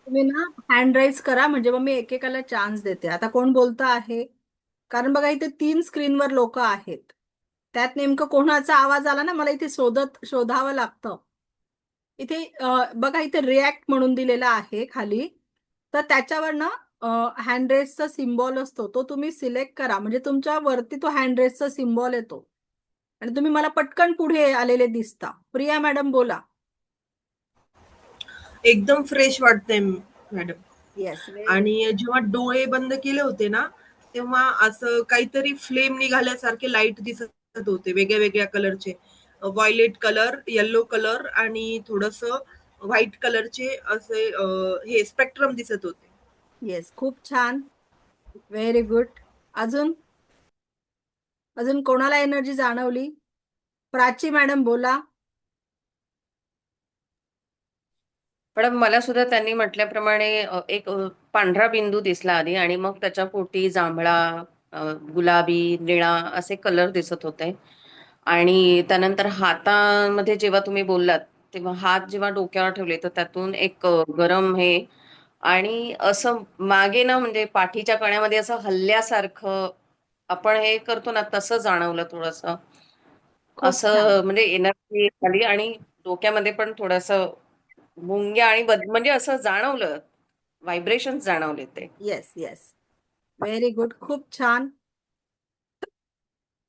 तुम्ही ना hand rise करा, म्हणजे मग मी एकेकाला चान्स देते. आता कोण बोलतं आहे? कारण बघा इथे 3 स्क्रीनवर लोक आहेत. त्यात नेमकं कोणाचा आवाज आला ना, मला इथे शोधावं लागतं. इथे बघा इथे रिॲक्ट म्हणून दिलेला आहे खाली. तर त्याच्यावर ना हँड रेजचा सिम्बॉल असतो, तो तुम्ही सिलेक्ट करा, म्हणजे तुमच्या वरती तो हँड रेजचा सिम्बॉल येतो आणि तुम्ही मला पटकन पुढे आलेले दिसता. प्रिया मॅडम बोला. एकदम फ्रेश वाटतंय मॅडम. Yes, very good. आणि जेव्हा डोळे बंद केले होते ना, तेव्हा असं काहीतरी फ्लेम निघाल्यासारखे लाईट दिसत होते, वेगळ्या वेगळ्या कलरचे. व्हायलेट कलर, येलो कलर आणि थोडस व्हाईट कलरचे असे हे स्पेक्ट्रम दिसत होते. येस, खूप छान. Very good. अजून अजून कोणाला एनर्जी जाणवली? प्राची मॅडम बोला. पण मला सुद्धा त्यांनी म्हटल्याप्रमाणे एक पांढरा बिंदू दिसला आधी आणि मग त्याच्या पोटी जांभळा, गुलाबी, निळा असे कलर दिसत होते. आणि त्यानंतर हातामध्ये जेव्हा तुम्ही बोललात तेव्हा हात जेव्हा डोक्यावर ठेवले तर त्यातून एक गरम हे आणि असं मागे ना म्हणजे पाठीच्या कण्यामध्ये असं हल्ल्यासारखं आपण हे करतो ना तसं जाणवलं थोडस. खूप छान. असं म्हणजे एनर्जी आली आणि डोक्यामध्ये पण थोडस मुंग्या आणि म्हणजे असं जाणवलं, व्हायब्रेशन जाणवले ते. Yes, yes, very good. खूप छान.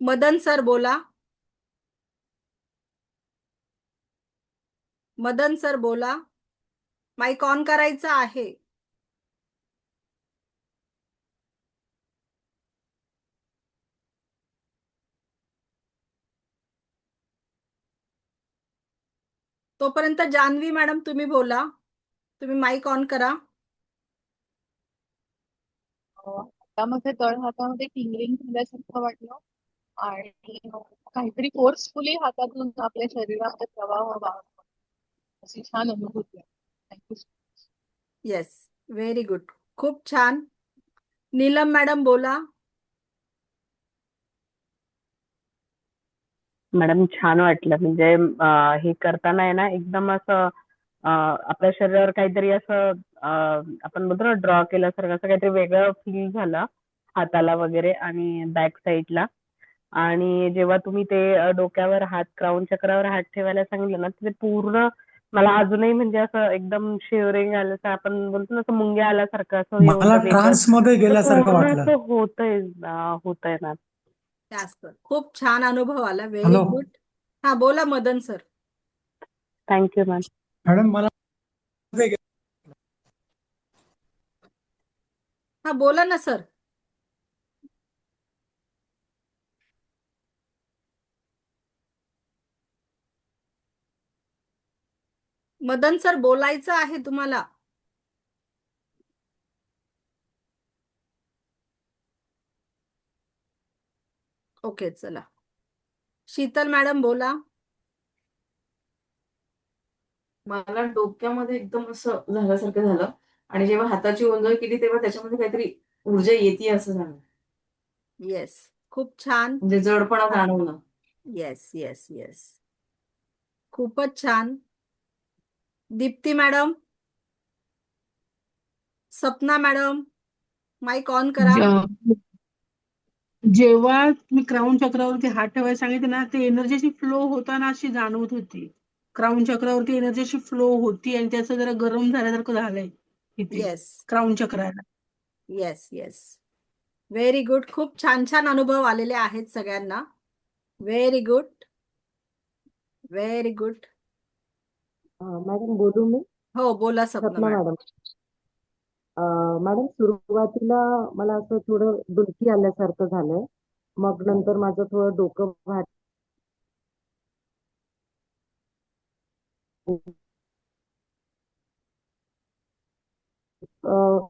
मदन सर बोला. मदन सर बोला. माईक ऑन करायचा आहे. तोपर्यंत जान्हवी मॅडम तुम्ही बोला. तुम्ही माईक ऑन करा. हातामध्ये तळ हातामध्ये टिंगलिंग झाल्यासारखं वाटलं आणि काहीतरी फोर्सफुली हातातून आपल्या शरीरामध्ये प्रवाह व्हावा अशी छान अनुभूती आहे. थँक्यू. Yes, very good. खूप छान. नीलम मॅडम बोला. मॅडम छान वाटलं म्हणजे हे करताना आहे ना एकदम असं आपल्या शरीरावर काहीतरी असं आपण बोलतो ना ड्रॉ केल्यासारखं असं काहीतरी वेगळं फील झालं हाताला वगैरे आणि बॅक साईडला. आणि जेव्हा तुम्ही ते डोक्यावर हात क्राऊन चक्रावर हात ठेवायला सांगितलं ना ते पूर्ण मला अजूनही म्हणजे असं एकदम शिवरिंग आल्याचं आपण बोलतो ना असं मुंग्या आल्यासारखं असं हे मला होतं वेगळं. ट्रान्स मध्ये ते गेल्यासारखं पूर्ण वाटलं. येस, असं होतंय ना. जास्त खूप छान अनुभव आला. Very hello good. हा बोला Madan sir. Thank you ma'am. Madam, मला हा बोला ना सर. मदन सर बोलायचं आहे तुम्हाला. ओके चला. शीतल मॅडम बोला. मला डोक्यामध्ये एकदम असं झाल्यासारखं झालं आणि जेव्हा हाताची ओंजळ केली तेव्हा त्याच्यामध्ये काहीतरी ऊर्जा येते असं झालं. येस, खूप छान. म्हणजे जडपणा जाणवलं. येस, येस, येस, खूपच छान. Deepti madam. Sapna madam. Mic on करा. जेव्हा मी क्राऊन चक्रावरती हात ठेवायला सांगितले ना ते एनर्जीची फ्लो होताना अशी जाणवत होती. क्राऊन चक्रावरती एनर्जीची फ्लो होती आणि त्याचं जरा गरम झाल्यासारखं झालंय इथे येस, क्राऊन चक्राला. Yes, yes, very good. खूप छान छान अनुभव आलेले आहेत सगळ्यांना. Very good, very good. Madam बोलू मी? हो बोला Sapna Sapna madam. Madam. Madam सुरुवातीला मला असं थोडं डुलकी आल्यासारखं झालंय. मग नंतर माझं थोडं डोकं अं,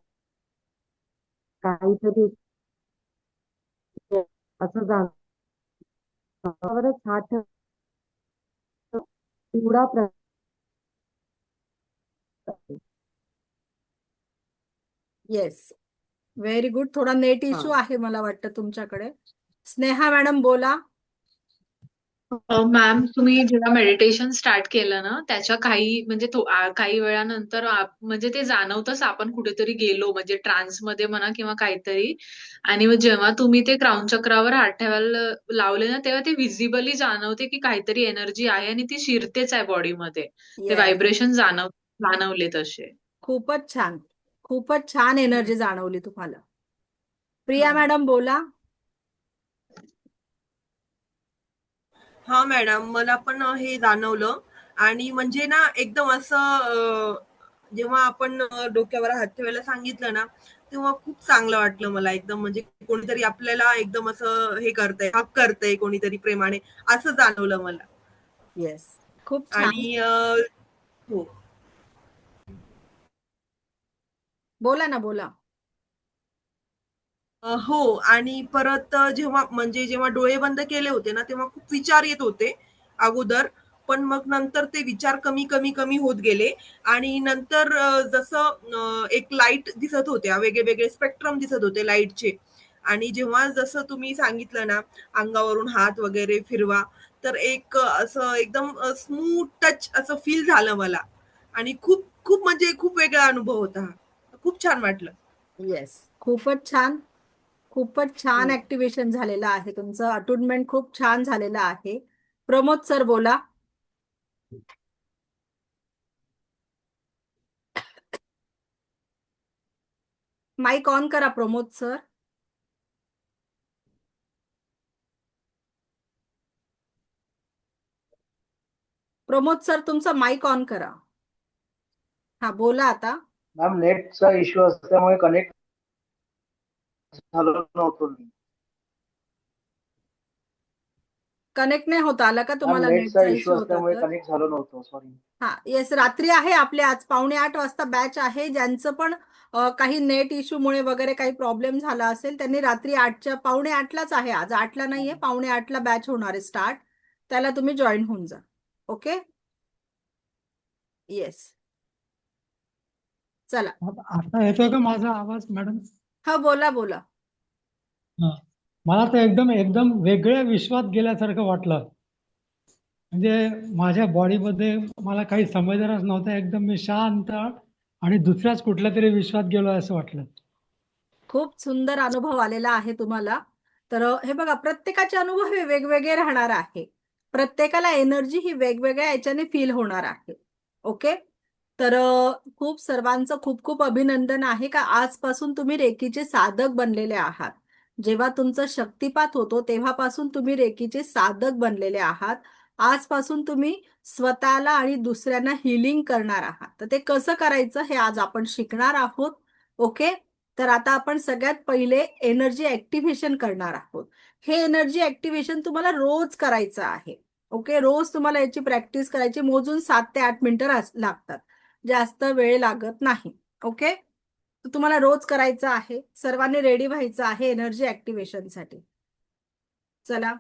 काहीतरी असं जाणवलं हात पिवळा येस, व्हेरी गुड. थोडा नेट हा. इश्यू आहे मला वाटतं तुमच्याकडे. स्नेहा मॅडम बोला. मॅम तुम्ही जेव्हा मेडिटेशन स्टार्ट केलं ना त्याच्या काही म्हणजे काही वेळानंतर म्हणजे ते जाणवतच आपण कुठेतरी गेलो म्हणजे ट्रान्स मध्ये म्हणा किंवा काहीतरी आणि मग जेव्हा तुम्ही ते क्राऊन चक्रावर हात ठेवायला लावले ना तेव्हा ते विजिबली जाणवते की काहीतरी एनर्जी आहे आणि ती शिरतेच आहे बॉडीमध्ये ते येस, व्हायब्रेशन जाणवले तसे. खूपच छान. खूपच छान हम्म. एनर्जी जाणवली तुम्हाला. प्रिया हा. मॅडम बोला. हा मॅडम, मला पण हे जाणवलं. आणि म्हणजे ना एकदम असं जेव्हा आपण डोक्यावर हात ठेवायला सांगितलं ना, तेव्हा खूप चांगलं वाटलं मला एकदम. म्हणजे कोणीतरी आपल्याला एकदम असं हे करतंय, हक करतंय कोणीतरी प्रेमाने, असं जाणवलं मला. येस, खूप छान. आणि हो. बोला ना, बोला. हो. आणि परत जेव्हा म्हणजे जेव्हा डोळे बंद केले होते ना, तेव्हा खूप विचार येत होते अगोदर. पण मग नंतर ते विचार कमी, कमी, कमी होत गेले. आणि नंतर जसं एक लाईट दिसत होत्या, वेगळे-वेगळे स्पेक्ट्रम दिसत होते लाईटचे. आणि जेव्हा जसं तुम्ही सांगितलं ना, अंगावरून हात वगैरे फिरवा, तर एक असं एकदम स्मूथ टच असं फील झालं मला. आणि खूप, खूप म्हणजे खूप वेगळा अनुभव होता हा. खूप छान वाटलं. येस, खूपच छान. खूपच छान हं. ऍक्टिव्हेशन झालेलं आहे तुमचं. अटुनमेंट खूप छान झालेलं आहे. प्रमोद सर बोला. माईक ऑन करा प्रमोद सर. प्रमोद सर तुमचा माईक ऑन करा. हा बोला आता. मॅम नेटचा इश्यू असल्यामुळे कनेक्ट झालो नव्हतो मी. कनेक्ट नाही होता आला का मॅम तुम्हाला? नेटचा नेटचा इश्यू इश्यू होता असल्यामुळे तर? कनेक्ट झालो नव्हतो, सॉरी. हा येस, रात्री आहे आपले आज 7:45 वाजता बॅच आहे. ज्यांचं पण काही नेट इश्यूमुळे वगैरे काही प्रॉब्लेम झाला असेल त्यांनी रात्री 7:45लाच आहे. आज 8ला नाहीये, 7:45ला बॅच होणार आहे स्टार्ट. त्याला तुम्ही जॉईन होऊन जा. ओके. येस, चला. आता येतोय का माझा आवाज मॅडम? हा बोला बोला. हा. मला तर एकदम एकदम वेगळ्या विश्वात गेल्यासारखं वाटलं. म्हणजे माझ्या बॉडीमध्ये मला काही समजणारच नव्हतं. एकदम मी शांत आणि दुसऱ्याच कुठल्या तरी विश्वात गेलो असं वाटलं. खूप सुंदर अनुभव आलेला आहे तुम्हाला. तर हे बघा, प्रत्येकाचे अनुभव हे वेगवेगळे राहणार आहे. प्रत्येकाला एनर्जी ही वेगवेगळ्या याच्याने फील होणार आहे. ओके. तर खूप सर्वांचं खूप खूप अभिनंदन आहे का आजपासून तुम्ही रेकीचे साधक बनलेले आहात. जेव्हा तुमचा शक्तिपात होतो तेव्हापासून तुम्ही रेकीचे साधक बनलेले आहात. आजपासून तुम्ही स्वतःला आणि दुसऱ्यांना हिलिंग करणार आहात. तर ते कसं करायचं हे आज आपण शिकणार आहोत. ओके. तर आता आपण सगळ्यात पहिले एनर्जी ऍक्टिव्हेशन करणार आहोत. हे एनर्जी ऍक्टिव्हेशन तुम्हाला रोज करायचं आहे. ओके. रोज तुम्हाला याची प्रॅक्टिस करायची. मोजून 7 ते 8 मिनिटं लागतात. जास्त वेळ लागत नाही. ओके. तुम्हाला रोज करायचं आहे. सर्वांनी रेडी व्हायचं आहे एनर्जी ऍक्टिव्हेशनसाठी. चला,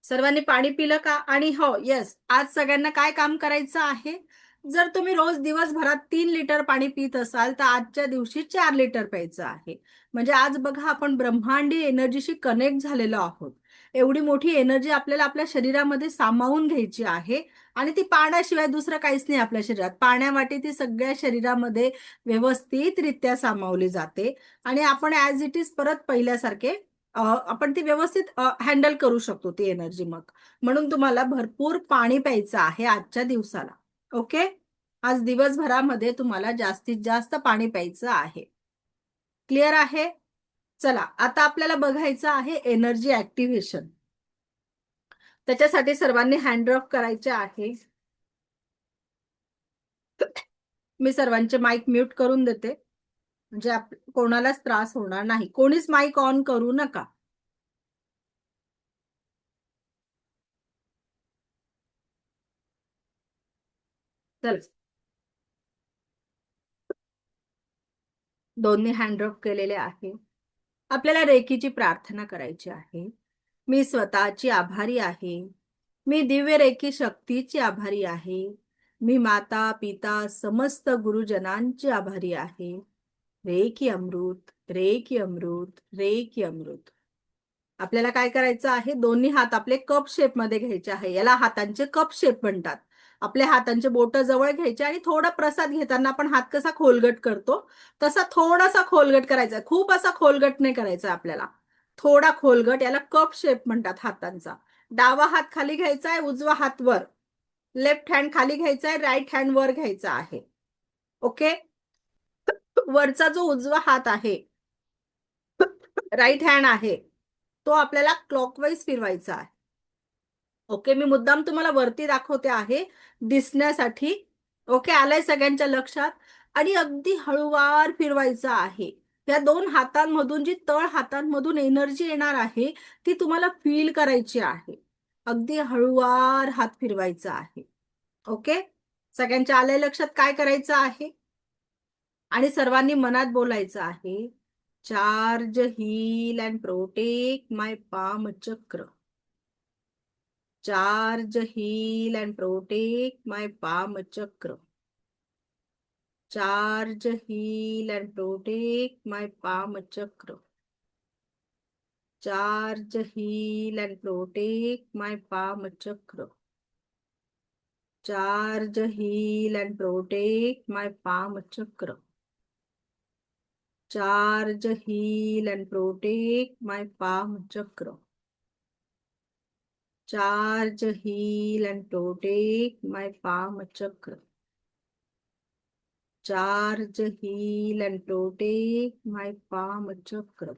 सर्वांनी पाणी पिलं का? आणि हो येस, आज सगळ्यांना काय काम करायचं आहे? जर तुम्ही रोज दिवसभरात 3 लिटर पाणी पित असाल तर आजच्या दिवशी 4 लिटर प्यायचं आहे. म्हणजे आज बघा, आपण ब्रह्मांडी एनर्जीशी कनेक्ट झालेलो आहोत. एवढी मोठी एनर्जी आपल्याला आपल्या शरीरामध्ये सामावून घ्यायची आहे. आणि ती पाण्याशिवाय दुसरं काहीच नाही आपल्या शरीरात. पाण्यावाटे ती सगळ्या शरीरामध्ये व्यवस्थितरित्या सामावली जाते. आणि आपण ऍज इट इज परत पहिल्यासारखे आपण ती व्यवस्थित हँडल करू शकतो ती एनर्जी. मग म्हणून तुम्हाला भरपूर पाणी प्यायचं आहे आजच्या दिवसाला. ओके. आज दिवसभरामध्ये तुम्हाला जास्तीत जास्त पाणी प्यायचं आहे. क्लिअर आहे? चला, आता आपल्याला बघायचं आहे एनर्जी ऍक्टिव्हेशन. त्याच्यासाठी सर्वांनी हँड ऑफ करायचे आहे. मी सर्वांचे माईक म्यूट करून देते, म्हणजे कोणालाच त्रास होणार नाही. कोणीच माईक ऑन करू नका. चल, दोन्ही हँड ऑफ केलेले आहे. आपल्याला रेकीची प्रार्थना करायची आहे. मी स्वतःची आभारी आहे. मी दिव्य रेकी शक्तीची आभारी आहे. मी माता पिता समस्त गुरुजनांची आभारी आहे. रेकी अमृत, रेकी अमृत, रेकी अमृत. आपल्याला काय करायचं आहे, दोन्ही हात आपले कप शेप मध्ये घ्यायचे आहे. याला हातांचे कप शेप म्हणतात. आपल्या हातांचे बोट जवळ घ्यायचे आणि थोडा प्रसाद घेताना आपण हात कसा खोलगट करतो तसा थोडासा खोलगट करायचा. खूप असा खोलगट नाही करायचा आपल्याला, थोडा खोलगट. याला कप शेप म्हणतात हातांचा. डावा हात खाली घ्यायचा आहे, उजवा हात वर. लेफ्ट हँड खाली घ्यायचा आहे, राईट हँड वर घ्यायचा आहे. ओके. वरचा जो उजवा हात आहे, राईट हँड आहे, तो आपल्याला क्लॉकवाईज फिरवायचा आहे. ओके. मी मुद्दाम तुम्हाला वरती दाखवते आहे दिसण्यासाठी. ओके. आलंय सगळ्यांच्या लक्षात? आणि अगदी हळूवार फिरवायचं आहे. या दोन हातांमधून जी तळ हातांमधून एनर्जी येणार आहे ती तुम्हाला फील करायची आहे. अगदी हळूवार हात फिरवायचा आहे. ओके. सगळ्यांच्या आलंय लक्षात काय करायचं आहे? आणि सर्वांनी मनात बोलायचं आहे, charge heal and protect my palm chakra. Charge heal and protect my palm chakra. Charge heal and protect my palm chakra. Charge heal and protect my palm chakra. Charge heal and protect my palm chakra. Charge heal and protect my palm chakra. Charge heal and protect my palm chakra. Charge heal and protect my palm chakra.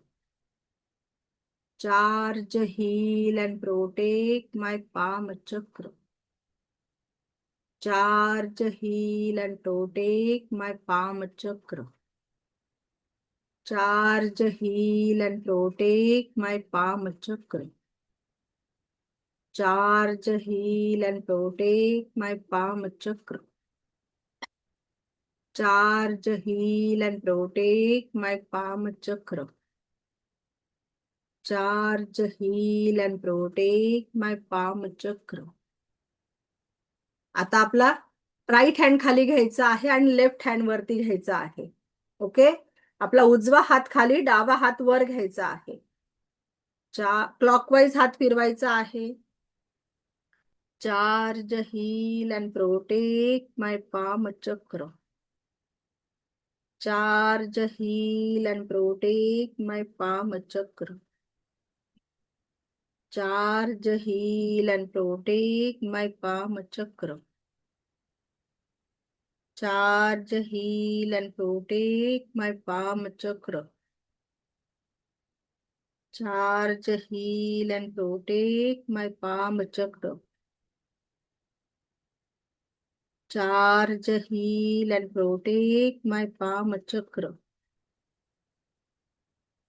Charge heal and protect my palm chakra. Charge heal and protect my palm chakra. Charge heal and protect my palm chakra. Charge heal and protect my palm chakra. Charge heal and protect my palm chakra. Charge heal and protect my palm chakra. आता आपला right hand खाली घ्यायचा आहे आणि left hand वरती घ्यायचा आहे. Okay. आपला उजवा हात खाली, डावा हात वर घ्यायचा आहे. क्लॉकवाईज हात फिरवायचा आहे. Charge heal and protect my palm chakra. Charge heal and protect my palm chakra. Charge heal and protect my palm chakra. Charge heal and protect my palm chakra. Charge heal and protect my palm chakra. Charge heal and protect my palm chakra.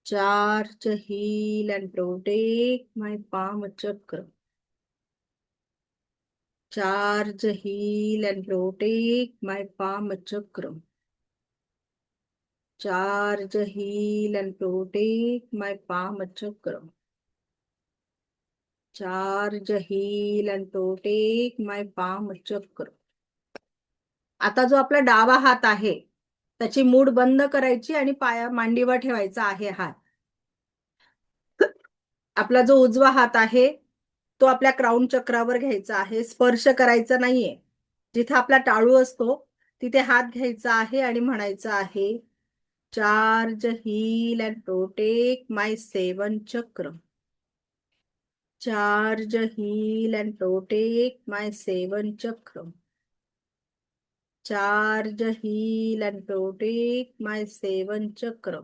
Charge heal and protect my palm chakra. Charge heal and protect my palm chakra. Charge heal and protect my palm chakra. Charge heal and protect my palm chakra. आता जो आपला डावा हात आहे त्याची मूठ बंद करायची आणि मांडीवर ठेवायचा आहे हात. आपला जो उजवा हात आहे तो आपल्या क्राउन चक्रावर घ्यायचा आहे. स्पर्श करायचा नाहीये. जिथे आपला टाळू असतो तिथे हात घ्यायचा आहे आणि म्हणायचं आहे, चार्ज हील अँड प्रोटेक्ट माय 7 चक्र. चार्ज हील अँड प्रोटेक्ट माय 7 चक्र. चार्ज हील अँड प्रोटेक्ट माय 7 चक्र.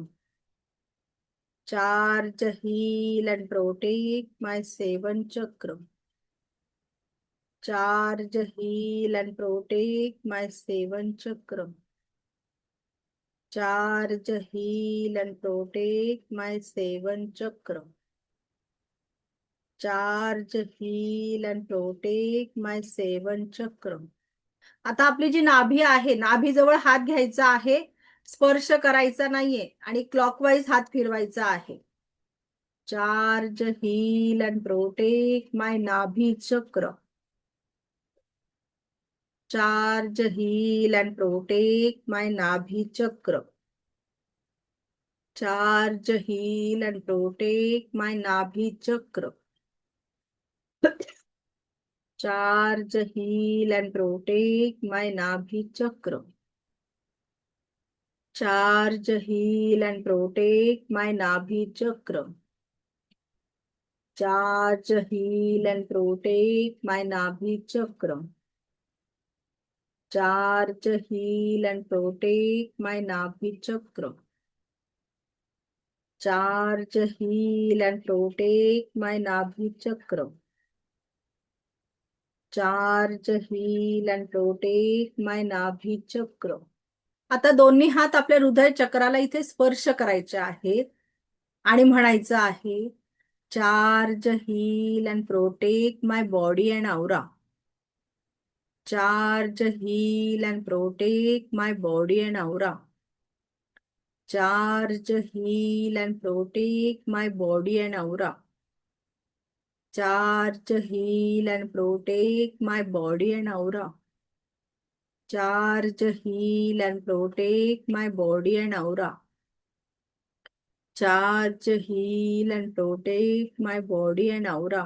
चार्ज हील अँड प्रोटेक्ट माय 7 चक्र. चार्ज हील अँड प्रोटेक्ट माय 7 चक्र. चार्ज हील अँड प्रोटेक्ट माय 7 चक्र. चार्ज हील अँड प्रोटेक्ट माय 7 चक्र. आता आपली जी नाभी आहे, नाभीजवळ हात घ्यायचा आहे, स्पर्श करायचा नाहीये आणि क्लॉकवाईज हात फिरवायचा आहे. चार्ज हील अँड प्रोटेक्ट माय नाभी चक्र. चार्ज हील अँड प्रोटेक्ट माय नाभी चक्र. Charge, heal and protect my Nabhi chakra. Charge, heal and protect my Nabhi chakra. Charge, heal and protect my Nabhi chakra. Charge, heal and protect my Nabhi chakra. Charge, heal and protect my Nabhi chakra. Charge, heal and protect my Nabhi chakra. Charge, heal and protect my Nabhi chakra. आता दोन्ही हात आपल्या हृदय चक्राला इथे स्पर्श करायचे आहेत आणि म्हणायचं आहे charge, heal and protect my body and aura. Charge, heal and protect my body and aura. Charge, heal and protect my body and aura. Charge, heal and protect my body and aura. Charge, heal and protect my body and aura. Charge, heal and protect my body and aura.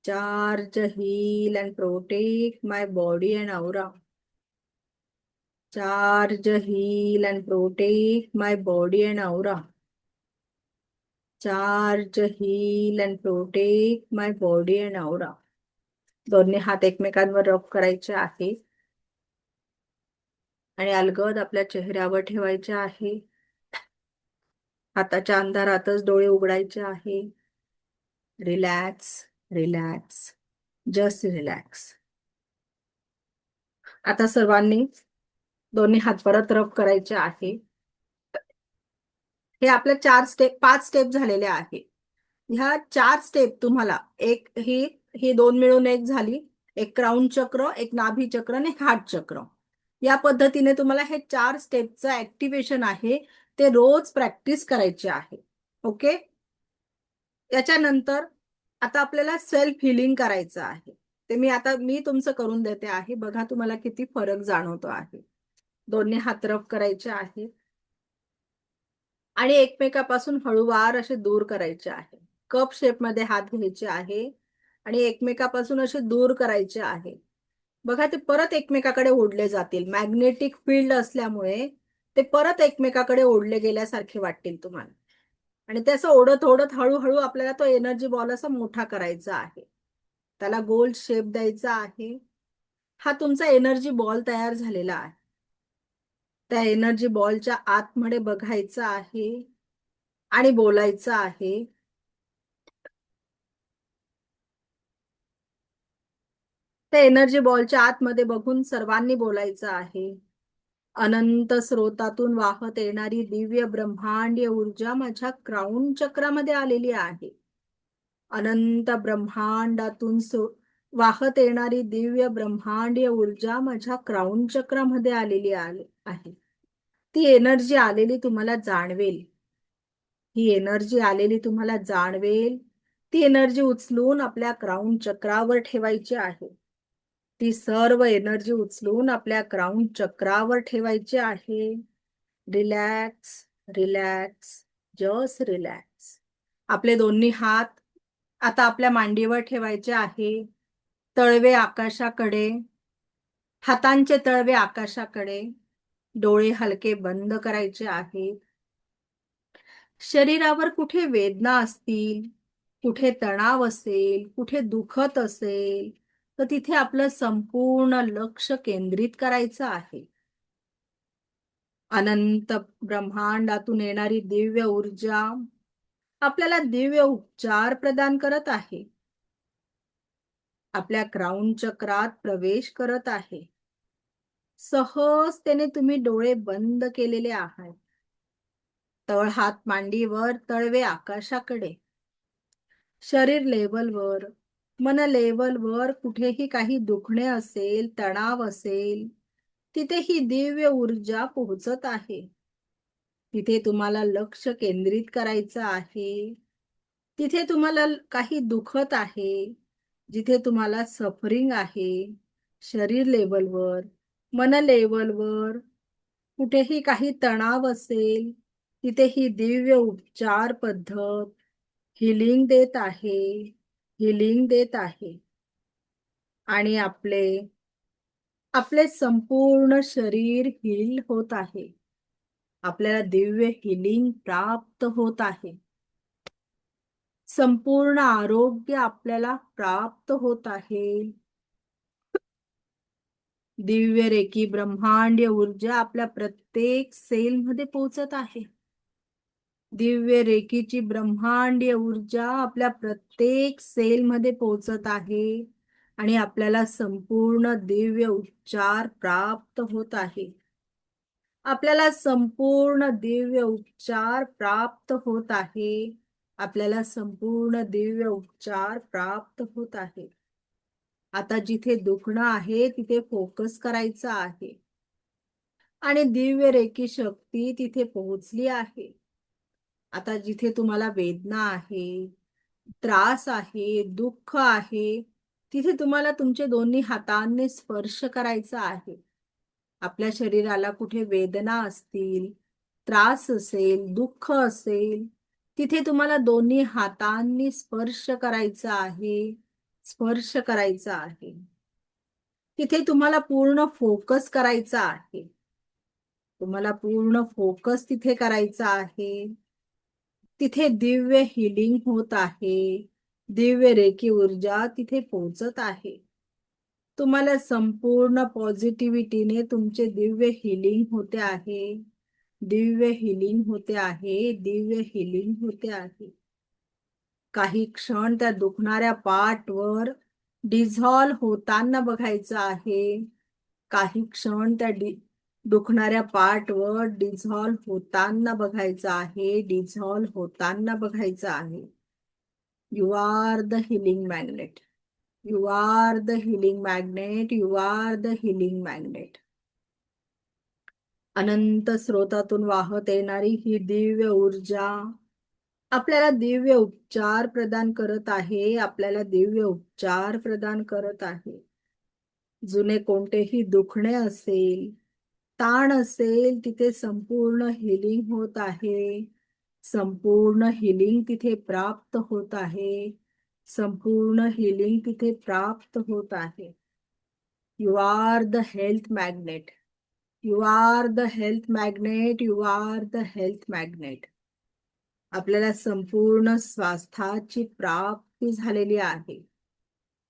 Charge, heal and protect my body and aura. Charge, heal and protect my body and aura. Charge, heal and protect my body and aura. दोन्ही हात एकमेकांवर रब करायचे आहे आणि अलगद आपल्या चेहऱ्यावर ठेवायचे आहे. हाताच्या अंधारातच डोळे उघडायचे आहे. Relax, relax, just relax. आता सर्वांनी दोन्ही हात परत रब करायचे आहे. हे आपल्या 5 स्टेप झालेले आहे. ह्या 4 स्टेप तुम्हाला ही 2 मिळून एक झाली. एक क्राऊन चक्र, एक नाभी चक्र आणि एक हार्ट चक्र. या पद्धतीने तुम्हाला हे 4 स्टेपचं ऍक्टिव्हेशन आहे ते रोज प्रॅक्टिस करायचे आहे. ओके. याच्यानंतर आता आपल्याला सेल्फ हिलिंग करायचं आहे. ते मी तुमचं करून देते आहे. बघा तुम्हाला किती फरक जाणवतो आहे. दोन्ही हात रब करायचे आहे आणि एकमेकापासून हळूवार असे दूर करायचे आहे. कप शेप मध्ये हात घ्यायचे आहे आणि एकमेकापासून असे दूर करायचे आहे. बघा ते परत एकमेकाकडे ओढले जातील. मॅग्नेटिक फील्ड असल्यामुळे ते परत एकमेकाकडे ओढले गेल्यासारखे वाटतील तुम्हाला. आणि ते असं ओढत ओढत हळूहळू आपल्याला तो एनर्जी बॉल असा मोठा करायचा आहे. त्याला गोल शेप द्यायचा आहे. हा तुमचा एनर्जी बॉल तयार झालेला आहे. त्या एनर्जी बॉलच्या आतमध्ये बघायचं आहे आणि बोलायचं आहे. त्या एनर्जी बॉलच्या आतमध्ये बघून सर्वांनी बोलायचं आहे. अनंत स्रोतातून वाहत येणारी दिव्य ब्रह्मांडीय ऊर्जा माझ्या क्राऊन चक्रामध्ये आलेली आहे. अनंत ब्रह्मांडातून वाहत येणारी दिव्य ब्रह्मांडीय ऊर्जा माझ्या क्राऊन चक्रामध्ये आलेली आहे. ती एनर्जी आलेली तुम्हाला जाणवेल. ही एनर्जी आलेली तुम्हाला जाणवेल. ती एनर्जी उचलून आपल्या क्राऊन चक्रावर ठेवायची आहे. ती सर्व एनर्जी उचलून आपल्या क्राऊन चक्रावर ठेवायची आहे. Relax, relax, just relax. आपले दोन्ही हात आता आपल्या मांडीवर ठेवायचे आहे. तळवे आकाशाकडे, हातांचे तळवे आकाशाकडे. डोळे हलके बंद करायचे आहेत. शरीरावर कुठे वेदना असतील, कुठे तणाव असेल, कुठे दुखत असेल तर तिथे आपलं संपूर्ण लक्ष केंद्रित करायचं आहे. अनंत ब्रह्मांडातून येणारी दिव्य ऊर्जा आपल्याला दिव्य उपचार प्रदान करत आहे. आपल्या क्राऊन चक्रात प्रवेश करत आहे. सहजतेने तुम्ही डोळे बंद केलेले आहात. तळ हात मांडीवर, तळवे आकाशाकडे. शरीर लेवलवर, मन लेवलवर कुठेही काही दुखणे असेल, तणाव असेल, तिथे ही दिव्य ऊर्जा पोहोचत आहे. तिथे तुम्हाला लक्ष केंद्रित करायचं आहे. तिथे तुम्हाला काही दुखत आहे, जिथे तुम्हाला सफरिंग आहे, शरीर लेवलवर, मन लेवलवर कुठेही काही तणाव असेल तिथे ही दिव्य उपचार पद्धत हिलिंग देत आहे, हिलिंग देत आहे. आणि आपले आपले संपूर्ण शरीर हील होत आहे. आपल्याला दिव्य हिलिंग प्राप्त होत आहे. संपूर्ण आरोग्य आपल्याला प्राप्त होत आहे. दिव्य रेकी ब्रह्मांडीय ऊर्जा आपल्या प्रत्येक सेलमध्ये पोहोचत आहे. दिव्य रेकीची ब्रह्मांडीय ऊर्जा आपल्या प्रत्येक सेलमध्ये पोहोचत आहे आणि आपल्याला संपूर्ण दिव्य उपचार प्राप्त होत आहे. आपल्याला संपूर्ण दिव्य उपचार प्राप्त होत आहे. आपल्याला संपूर्ण दिव्य उपचार प्राप्त होत आहे. आता जिथे दुखणं आहे तिथे फोकस करायचा आहे आणि दिव्य रेकी शक्ती तिथे पोहोचली आहे. आता जिथे तुम्हाला वेदना आहे, त्रास आहे, दुःख आहे, तिथे तुम्हाला तुमचे दोन्ही हातांनी स्पर्श करायचा आहे. आपल्या शरीराला कुठे वेदना असतील, त्रास असेल, दुःख असेल, तिथे तुम्हाला दोन्ही हातांनी स्पर्श करायचा आहे, स्पर्श करायचा आहे. तिथे तुम्हाला पूर्ण फोकस करायचा आहे. तुम्हाला पूर्ण फोकस तिथे करायचा आहे. तिथे दिव्य हिलिंग होत आहे. दिव्य रेकी ऊर्जा तिथे पोहोचत आहे. तुम्हाला संपूर्ण पॉझिटिव्हिटीने तुमचे दिव्य हिलिंग होते आहे. दिव्य हिलिंग होते आहे. दिव्य हिलिंग होते आहे. काही क्षण त्या दुखणाऱ्या पार्टवर डिझॉल्व होताना बघायचं आहे. काही क्षण त्या दुखणाऱ्या पार्टवर डिझॉल्व होताना बघायचं आहे. डिझॉल्व होताना बघायचं आहे. You are the healing magnet. You are the healing magnet. You are the healing magnet. अनंत स्रोतातून वाहत येणारी ही दिव्य ऊर्जा आपल्याला दिव्य उपचार प्रदान करत आहे. आपल्याला दिव्य उपचार प्रदान करत आहे. जुने कोणतेही दुखणे असेल, ताण असेल, तिथे संपूर्ण हिलिंग होत आहे. संपूर्ण हिलिंग तिथे प्राप्त होत आहे. संपूर्ण हिलिंग तिथे प्राप्त होत आहे. You are the health magnet. You are the health magnet. You are the health magnet. आपल्याला संपूर्ण स्वास्थ्याची प्राप्ती झालेली आहे.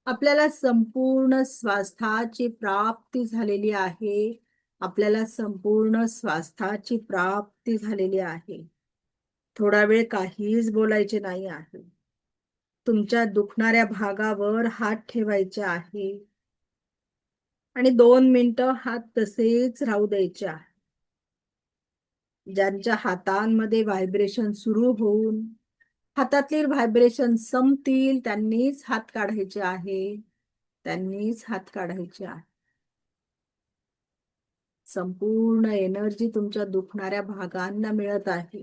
आपल्याला संपूर्ण स्वास्थ्याची प्राप्ती झालेली आहे. आपल्याला संपूर्ण स्वास्थ्याची प्राप्ती झालेली आहे. थोडा वेळ काहीच बोलायचे नाही आहे. तुमच्या दुखणाऱ्या भागावर हात ठेवायचे आहे आणि 2 मिनिटं हात तसेच राहू द्यायचे आहे. ज्यांच्या हातांमध्ये व्हायब्रेशन सुरू होऊन हातातले व्हायब्रेशन संपतील त्यांनीच हात काढायचे आहे. त्यांनीच हात काढायचे आहे. संपूर्ण एनर्जी तुमच्या दुखणाऱ्या भागांना मिळत आहे.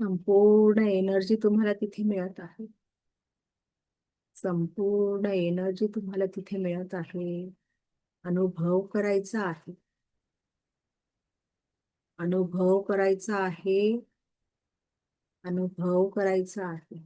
संपूर्ण एनर्जी तुम्हाला तिथे मिळत आहे. संपूर्ण एनर्जी तुम्हाला तिथे मिळत आहे. अनुभव करायचा आहे. अनुभव करायचा आहे. अनुभव करायचा आहे.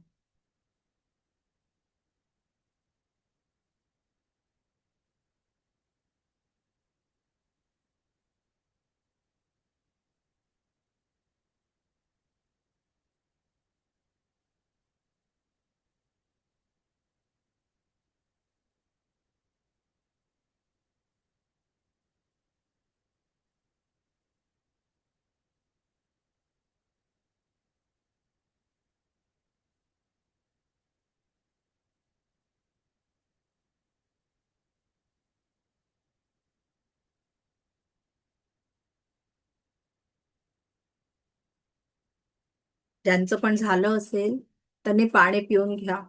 ज्यांचं पण झालं असेल त्यांनी पाणी पिऊन घ्या.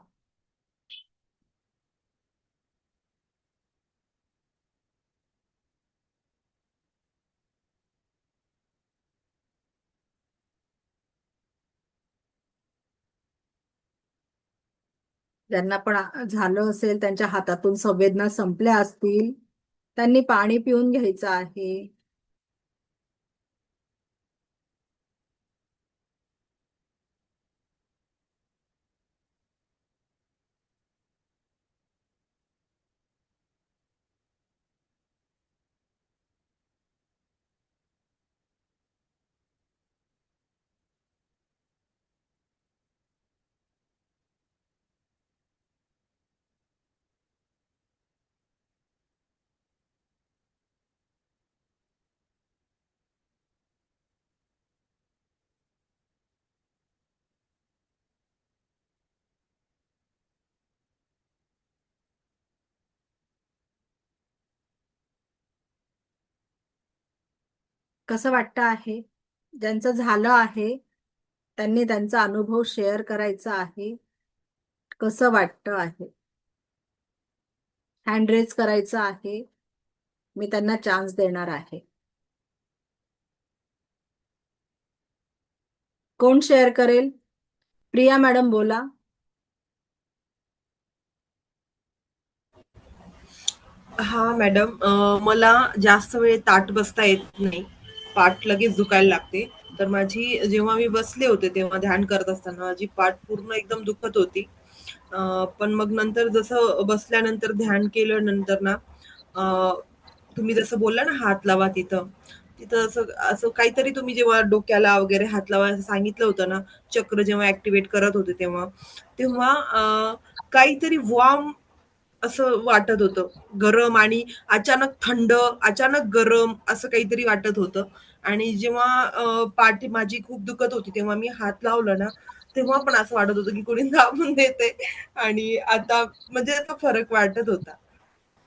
ज्यांना पण झालं असेल, त्यांच्या हातातून संवेदना संपल्या असतील, त्यांनी पाणी पिऊन घ्यायचं आहे. कसं वाटतं आहे? ज्यांचं झालं आहे त्यांनी त्यांचा अनुभव शेअर करायचा आहे. कसं वाटतं आहे? हँड रेज करायचं आहे. मी त्यांना चान्स देणार आहे. कोण शेअर करेल? प्रिया मॅडम बोला. हा मॅडम, मला जास्त वेळ ताठ बसता येत नाही. पाठ लगेच दुखायला लागते. तर माझी जेव्हा मी बसले होते तेव्हा ध्यान करत असताना माझी पाठ पूर्ण एकदम दुखत होती. पण मग नंतर जसं बसल्यानंतर ध्यान केलं नंतर ना, तुम्ही जसं बोलला ना हात लावा तिथं, तिथं असं असं काहीतरी तुम्ही जेव्हा डोक्याला वगैरे हात लावा असं सांगितलं होतं ना, चक्र जेव्हा ऍक्टिव्हेट करत होते तेव्हा तेव्हा काहीतरी वॉर्म असं वाटत होतं. गरम आणि अचानक थंड, अचानक गरम असं काहीतरी वाटत होतं. आणि जेव्हा पाठ माझी खूप दुखत होती तेव्हा मी हात लावलं ना, तेव्हा पण असं वाटत होतं की कोणी दाबून देते. आणि आता म्हणजे आता फरक वाटत होता.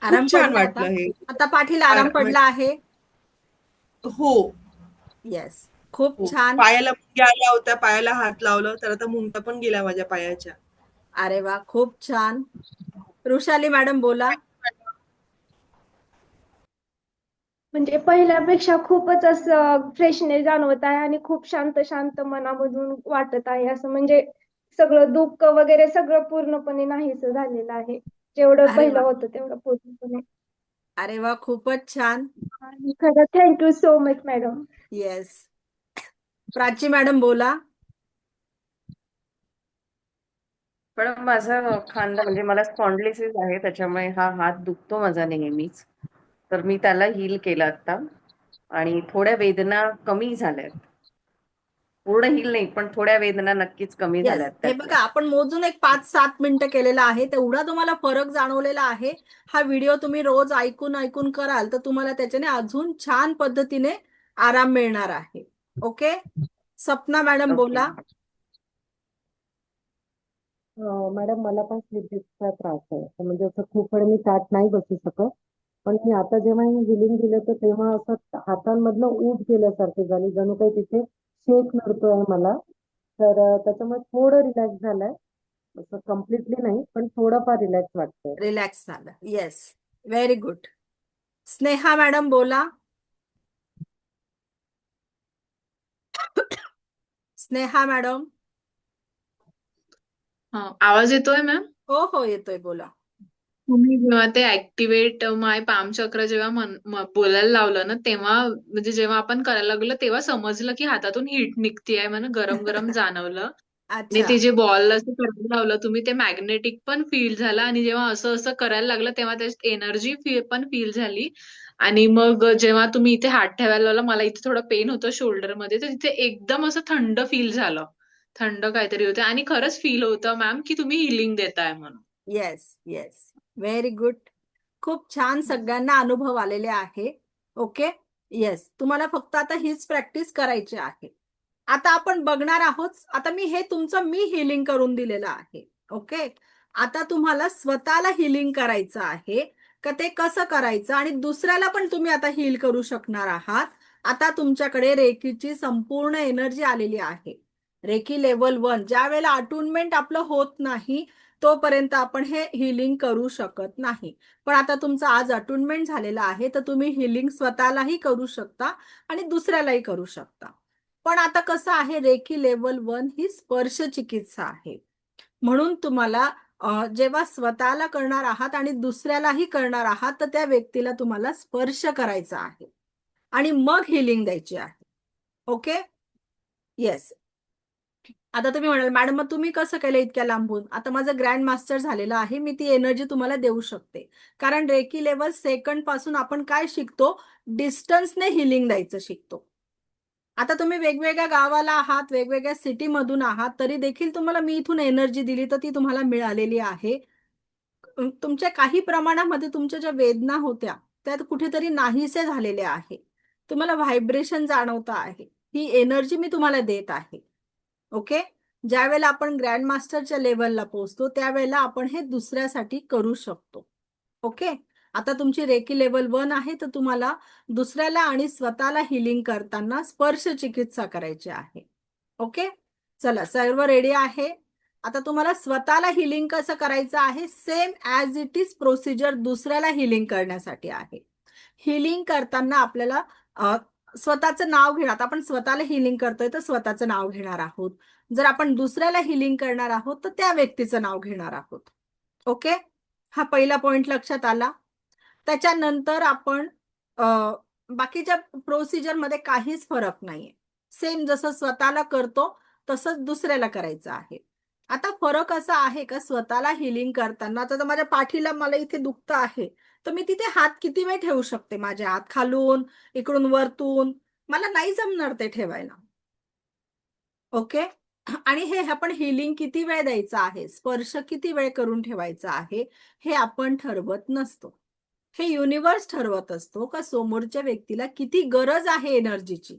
आराम खूप छान पडला आता? वाटलं हे. आता पाठीला आराम पडला आहे? हो, येस, खूप हो. छान. पायाला मुंग्या आल्या होत्या, पायाला हात लावलं तर आता मुंग्या पण गेल्या माझ्या पायाच्या. अरे वा, खूप छान. वृषाली मॅडम बोला. म्हणजे पहिल्यापेक्षा खूपच असं फ्रेशनेस जाणवत आहे आणि खूप शांत शांत मनामधून वाटत आहे. असं म्हणजे सगळं दुःख वगैरे सगळं पूर्णपणे नाहीसं झालेलं आहे. जेवढं अरे पहिलं वा, होतं तेवढं पूर्णपणे. अरे वा, खूपच छान. आणि खरं thank you so much madam. Yes. Prachi madam बोला. पण माझा खांदा म्हणजे मला स्पॉन्डिलिसिस आहे, त्याच्यामुळे हा हात दुखतो माझा नेहमीच. तर मी त्याला हील केलं आता आणि थोड्या वेदना कमी झाल्यात. पूर्ण हील नाही, पण थोड्या वेदना नक्कीच कमी येस, झाल्यात हे बघा, त्यातल्या. आपण मोजून एक 5-7 मिनिटं केलेला आहे, तेवढा तुम्हाला फरक जाणवलेला आहे. हा व्हिडिओ तुम्ही रोज ऐकून ऐकून कराल तर तुम्हाला त्याच्याने अजून छान पद्धतीने आराम मिळणार आहे. ओके. Sapna madam okay. बोला. मॅडम मला पण स्लीप डिस्कचा त्रास आहे. तर म्हणजे असं खूप वेळ मी ताठ नाही बसू शकत. पण मी आता जेव्हा हे हिलिंग दिलं तर तेव्हा असं हातांमधनं ऊब गेल्यासारखी झाली, जणू काही तिथे शेक नडतोय मला. तर त्याच्यामुळे थोडं रिलॅक्स झालंय. असं कम्प्लिटली नाही, पण थोडंफार रिलॅक्स वाटतंय. रिलॅक्स झालं. Yes, very good. Sneha madam बोला. स्नेहा मॅडम. आवाज येतोय मॅम? हो हो, येतोय, बोला. तुम्ही जेव्हा ते ऍक्टिव्हेट माय पाम चक्र जेव्हा बोलायला लावलं ना, तेव्हा म्हणजे जेव्हा आपण करायला लागलो तेव्हा समजलं की हातातून हीट निघतीये, मला गरम गरम जाणवलं. आणि अच्छा. ते जे बॉल असं करायला लावलं तुम्ही, ते मॅग्नेटिक पण फील झालं आणि जेव्हा असं असं करायला लागलं तेव्हा त्याच्यात एनर्जी पण फील झाली. आणि मग जेव्हा तुम्ही इथे हात ठेवायला लावला, मला इथे थोडं पेन होतं शोल्डर मध्ये, तर तिथे एकदम असं थंड फील झालं. थंड काहीतरी होतं आणि खरंच फील होतं मॅम की तुम्ही हिलिंग देताय म्हणून. Yes yes, very good. खूप छान, सगळ्यांना अनुभव आलेले आहे. ओके. येस, तुम्हाला फक्त आता हीच प्रॅक्टिस करायची आहे. आता आपण बघणार आहोत. आता मी हिलिंग करून दिलेलं आहे. ओके. आता तुम्हाला स्वतःला हिलिंग करायचं आहे का ते कसं करायचं, आणि दुसऱ्याला पण तुम्ही आता हील करू शकणार आहात. आता तुमच्याकडे रेकीची संपूर्ण एनर्जी आलेली आहे. रेकी लेवल 1, ज्या वेळेला अटुनमेंट आपलं होत नाही तोपर्यंत आपण हे हिलिंग करू शकत नाही. पण आता तुमचं आज अटुनमेंट झालेलं आहे, तर तुम्ही हिलिंग स्वतःलाही करू शकता आणि दुसऱ्यालाही करू शकता. पण आता कसं आहे, रेकी लेवल 1 ही स्पर्श चिकित्सा आहे, म्हणून तुम्हाला जेव्हा स्वतःला करणार आहात आणि दुसऱ्यालाही करणार आहात तर त्या व्यक्तीला तुम्हाला स्पर्श करायचा आहे आणि मग हिलिंग द्यायची आहे. Okay, yes. आता तुम्ही म्हणाल मॅडम मग तुम्ही कसं केलं इतक्या लांबून? आता माझं ग्रँड मास्टर झालेलं आहे, मी ती एनर्जी तुम्हाला देऊ शकते. कारण रेकी लेवल सेकंड पासून आपण काय शिकतो, डिस्टन्सने हिलिंग द्यायचं शिकतो. आता तुम्ही वेगवेगळ्या गावाला आहात, वेगवेगळ्या सिटीमधून आहात, तरी देखील तुम्हाला मी इथून एनर्जी दिली तर ती तुम्हाला मिळालेली आहे. तुमच्या काही प्रमाणामध्ये तुमच्या ज्या वेदना होत्या त्या कुठेतरी नाहीसे झालेल्या आहे. तुम्हाला व्हायब्रेशन जाणवता आहे. ही एनर्जी मी तुम्हाला देत आहे. ओके, ज्या वेळेला आपण ग्रँड मास्टरच्या लेवलला पोहोचतो त्यावेळेला आपण हे दुसऱ्यासाठी करू शकतो. ओके, आता तुमची रेकी लेवल 1 आहे तर तुम्हाला दुसऱ्याला आणि स्वतःला हिलिंग करताना स्पर्श चिकित्सा करायची आहे. ओके, चला सर्व रेडी आहे. आता तुम्हाला स्वतःला हिलिंग कसं करायचं आहे, same as it is procedure दुसऱ्याला हिलिंग करण्यासाठी आहे. हिलिंग करताना आपल्याला स्वतःचं नाव घेणार. आता आपण स्वतःला हिलिंग करतोय तर स्वतःचं नाव घेणार आहोत. जर आपण दुसऱ्याला हिलिंग करणार आहोत तर त्या व्यक्तीचं नाव घेणार आहोत. ओके, हा पहिला पॉइंट लक्षात आला. त्याच्यानंतर आपण बाकीच्या प्रोसिजर मध्ये काहीच फरक नाहीये. सेम जसं स्वतःला करतो तसंच दुसऱ्याला करायचं आहे. आता फरक असा आहे का, स्वतःला हिलिंग करताना आता माझ्या पाठीला मला इथे दुखतं आहे तर मी तिथे हात किती वेळ ठेवू शकते, माझे हात खालून इकडून वरतून, मला नाही जमणार ते ठेवायला. ओके, आणि हे आपण हिलिंग किती वेळ द्यायचं आहे, स्पर्श किती वेळ करून ठेवायचा आहे हे आपण ठरवत नसतो. हे युनिवर्स ठरवत असतो का समोरच्या व्यक्तीला किती गरज आहे एनर्जीची.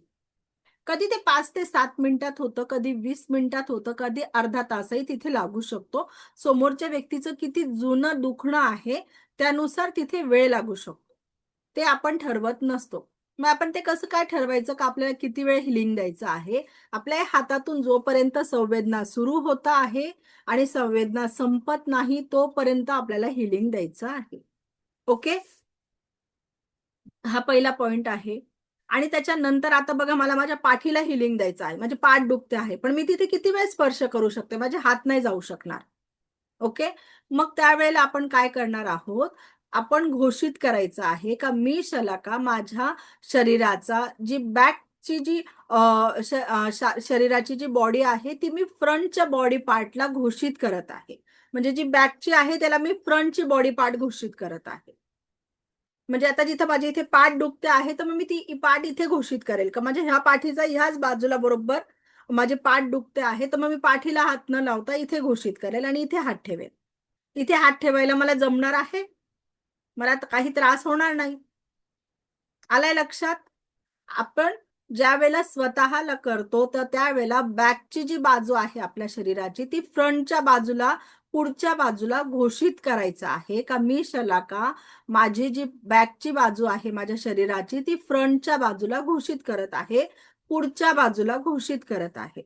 कधी ते 5 ते 7 मिनिटात होतं, कधी 20 मिनिटात होतं, कधी अर्धा तासही तिथे लागू शकतो. समोरच्या व्यक्तीचं किती जुनं दुखणं आहे त्यानुसार तिथे वेळ लागू शकतो. ते आपण ठरवत नसतो. मग आपण ते कसं काय ठरवायचं का आपल्याला किती वेळ हिलिंग द्यायचं आहे? आपल्या हातातून जोपर्यंत संवेदना सुरू होत आहे आणि संवेदना संपत नाही तोपर्यंत आपल्याला हिलिंग द्यायचं आहे. ओके, हा पहिला पॉइंट आहे. आणि त्याच्यानंतर आता बघा मला माझ्या पाठीला हिलिंग द्यायचं आहे, माझे पाठ दुखते आहे, पण मी तिथे किती वेळ स्पर्श करू शकते, माझे हात नाही जाऊ शकणार. ओके, मग त्यावेळेला आपण काय करणार आहोत, आपण घोषित करायचं आहे का मी शलाका माझ्या शरीराचा जी बॅकची जी शरीराची जी बॉडी आहे ती मी फ्रंटच्या बॉडी पार्टला घोषित करत आहे. म्हणजे जी बॅकची आहे त्याला मी फ्रंटची बॉडी पार्ट घोषित करत आहे. म्हणजे आता जिथं माझी इथे पाठ दुखते आहे तर मग मी ती पाठ इथे घोषित करेल का माझ्या ह्या पाठीचा ह्याच बाजूला बरोबर माझे पाठ दुखते आहे तर मग मी पाठीला हात न लावता इथे घोषित करेल आणि इथे हात ठेवेल. इथे हात ठेवायला मला जमणार आहे, मला काही त्रास होणार नाही. आलाय लक्षात? आपण ज्या वेळेला स्वतःला करतो तर त्यावेळेला बॅकची जी बाजू आहे आपल्या शरीराची ती फ्रंटच्या बाजूला पुढच्या बाजूला घोषित करायचं आहे का मी शलाका माझी जी बॅकची बाजू आहे माझ्या शरीराची ती फ्रंटच्या बाजूला घोषित करत आहे, पुढच्या बाजूला घोषित करत आहे.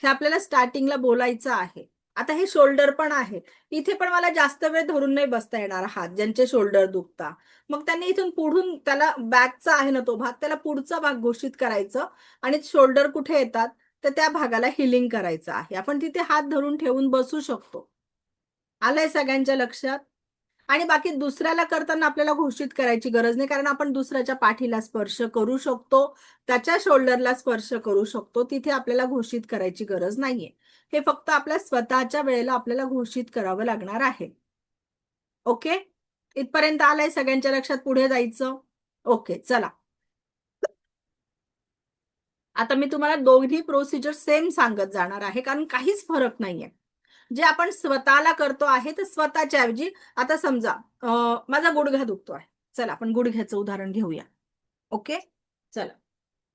हे आपल्याला स्टार्टिंगला बोलायचं आहे. आता हे शोल्डर पण आहे, इथे पण मला जास्त वेळ धरून नाही बसता येणार हात, ज्यांचे शोल्डर दुखता मग त्यांनी इथून पुढून त्याला बॅकचा आहे ना तो भाग, त्याला पुढचा भाग घोषित करायचं आणि शोल्डर कुठे येतात तर त्या भागाला हिलिंग करायचं आहे. आपण तिथे हात धरून ठेवून बसू शकतो. आलंय सगळ्यांच्या लक्षात? आणि बाकी दुसऱ्याला करताना आपल्याला घोषित करायची गरज नाही, कारण आपण दुसऱ्याच्या पाठीला स्पर्श करू शकतो, त्याच्या शोल्डरला स्पर्श करू शकतो, तिथे आपल्याला घोषित करायची गरज नाहीये. हे फक्त आपल्या स्वतःच्या वेळेला आपल्याला घोषित करावं लागणार आहे. ओके, इथपर्यंत आलंय सगळ्यांच्या लक्षात? पुढे जायचं? ओके, चला आता मी तुम्हाला दोन्ही प्रोसिजर सेम सांगत जाणार आहे, कारण काहीच फरक नाहीये. जे आपण स्वतःला करतो आहे तर स्वतःच्या ऐवजी आता समजा माझा गुडघा दुखतो आहे, चला आपण गुडघ्याचं उदाहरण घेऊया. ओके, चला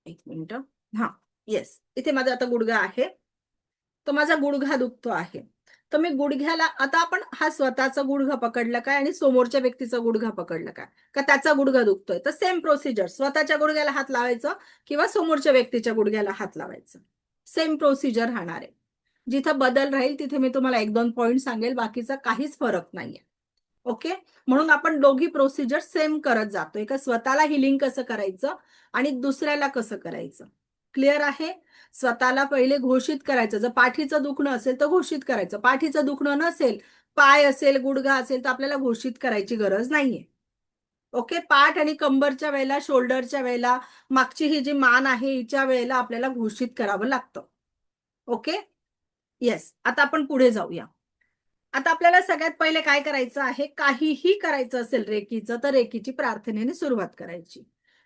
एक मिनिट. हा, येस, इथे माझा आता गुडघा आहे तर माझा गुडघा दुखतो आहे तर मी गुडघ्याला आता आपण हा स्वतःचा गुडघा पकडला काय आणि समोरच्या व्यक्तीचा गुडघा पकडला काय का त्याचा गुडघा दुखतोय तर सेम प्रोसिजर, स्वतःच्या गुडघ्याला हात लावायचं किंवा समोरच्या व्यक्तीच्या गुडघ्याला हात लावायचं, सेम प्रोसिजर राहणार आहे. जिथं बदल राहील तिथे मी तुम्हाला 1-2 पॉइंट सांगेल, बाकीचा काहीच फरक नाहीये. ओके, म्हणून आपण दोघी प्रोसिजर सेम करत जातोय का स्वतःला हिलिंग कसं करायचं आणि दुसऱ्याला कसं करायचं. क्लिअर आहे? स्वतःला पहिले घोषित करायचं. जर पाठीचं दुखणं असेल तर घोषित करायचं. पाठीचं दुखणं नसेल, पाय असेल, गुडघा असेल, तर आपल्याला घोषित करायची गरज नाहीये. ओके. पाठ आणि कंबरच्या वेळेला, शोल्डरच्या वेळेला, मागची ही जी मान आहे हिच्या वेळेला आपल्याला घोषित करावं लागतं. ओके. येस. आता आपण पुढे जाऊया. आता आपल्याला सगळ्यात पहिले काय करायचं आहे? काहीही करायचं असेल रेकीचं तर रेकीची प्रार्थनेने सुरुवात करायची.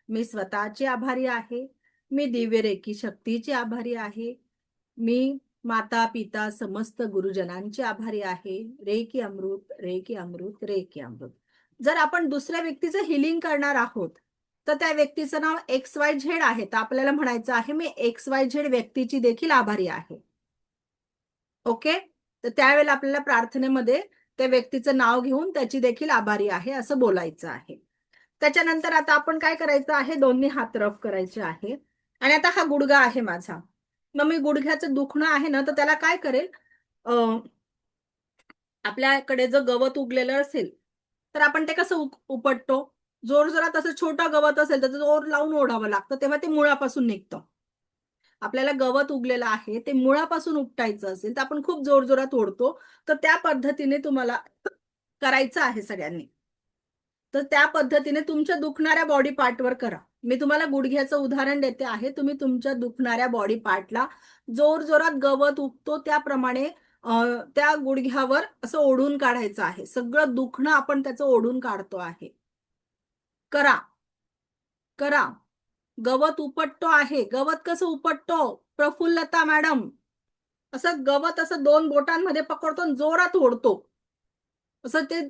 मी स्वतःची आभारी आहे. मी दिव्य रेकी शक्तीची आभारी आहे. मी माता पिता समस्त गुरुजनांची आभारी आहे. रेकी अमृत, रेकी अमृत, रेकी अमृत. जर आपण दुसऱ्या व्यक्तीचं हिलिंग करणार आहोत तर त्या व्यक्तीचं नाव XYZ आहे, तर आपल्याला म्हणायचं आहे मी XYZ व्यक्तीची देखील आभारी आहे. ओके. तर त्यावेळेला आपल्याला प्रार्थनेमध्ये त्या व्यक्तीचं नाव घेऊन त्याची देखील आभारी आहे असं बोलायचं आहे. त्याच्यानंतर आता आपण काय करायचं आहे? दोन्ही हात रफ करायचे आहे. आणि आता हा गुडघा आहे माझा. मग मी गुडघ्याचं दुखणं आहे ना, तर त्याला काय करेल? आपल्याकडे जर गवत उगलेलं असेल तर आपण ते कसं उपटतो? जोर जोरात असं छोटं गवत असेल तर जोर लावून ओढावं लागतं, तेव्हा ते मुळापासून निघतं. आपल्याला गवत उगलेलं आहे ते मुळापासून उपटायचं असेल तर आपण खूप जोरजोरात ओढतो. तर त्या पद्धतीने तुम्हाला करायचं आहे सगळ्यांनी. तर त्या पद्धतीने तुमच्या दुखणाऱ्या बॉडी पार्टवर करा. मी तुम्हाला गुडघ्याचं उदाहरण देते आहे. तुम्ही तुमच्या दुखणाऱ्या बॉडी पार्टला जोर जोरात गवत उगतो त्याप्रमाणे त्या गुडघ्यावर असं ओढून काढायचं आहे. सगळं दुखणं आपण त्याचं ओढून काढतो आहे. करा करा. गवत उपटतो आहे. गवत कसं उपटतो? प्रफुल्लता मॅडम असं गवत असं 2 बोटांमध्ये पकडतो आणि जोरात ओढतो. असं ते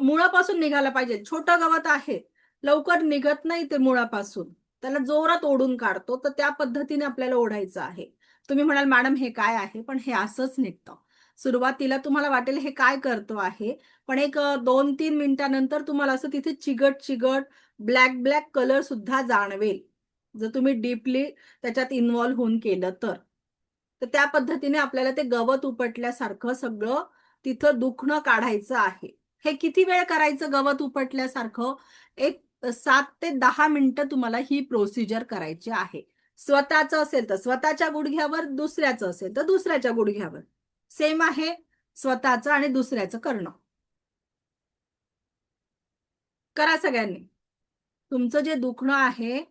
मुळापासून निघायला पाहिजे. छोटं गवत आहे, लवकर निघत नाही ते मुळापासून. त्याला जोरात ओढून काढतो. तर त्या पद्धतीने आपल्याला ओढायचं आहे. तुम्ही म्हणाल मॅडम हे काय आहे? पण हे असंच निघतं. सुरुवातीला तुम्हाला वाटेल हे काय करतो आहे, पण एक 2-3 मिनिटानंतर तुम्हाला असं तिथे चिगट चिगट ब्लॅक ब्लॅक कलर सुद्धा जाणवेल. जर तुम्ही डीपली त्याच्यात इन्व्हॉल्व्ह होऊन केलं तर. तर त्या पद्धतीने आपल्याला ते गवत उपटल्यासारखं सगळं तिथं दुखणं काढायचं आहे. हे किती वेळ करायचं गवत उपटल्यासारखं? एक 7 ते 10 मिनिटं तुम्हाला ही प्रोसिजर करायची आहे. स्वतःचं असेल तर स्वतःच्या गुडघ्यावर, दुसऱ्याचं असेल तर दुसऱ्याच्या गुडघ्यावर. सेम आहे स्वतःचं आणि दुसऱ्याचं करणं. करा सगळ्यांनी. तुमचं जे दुखणं आहे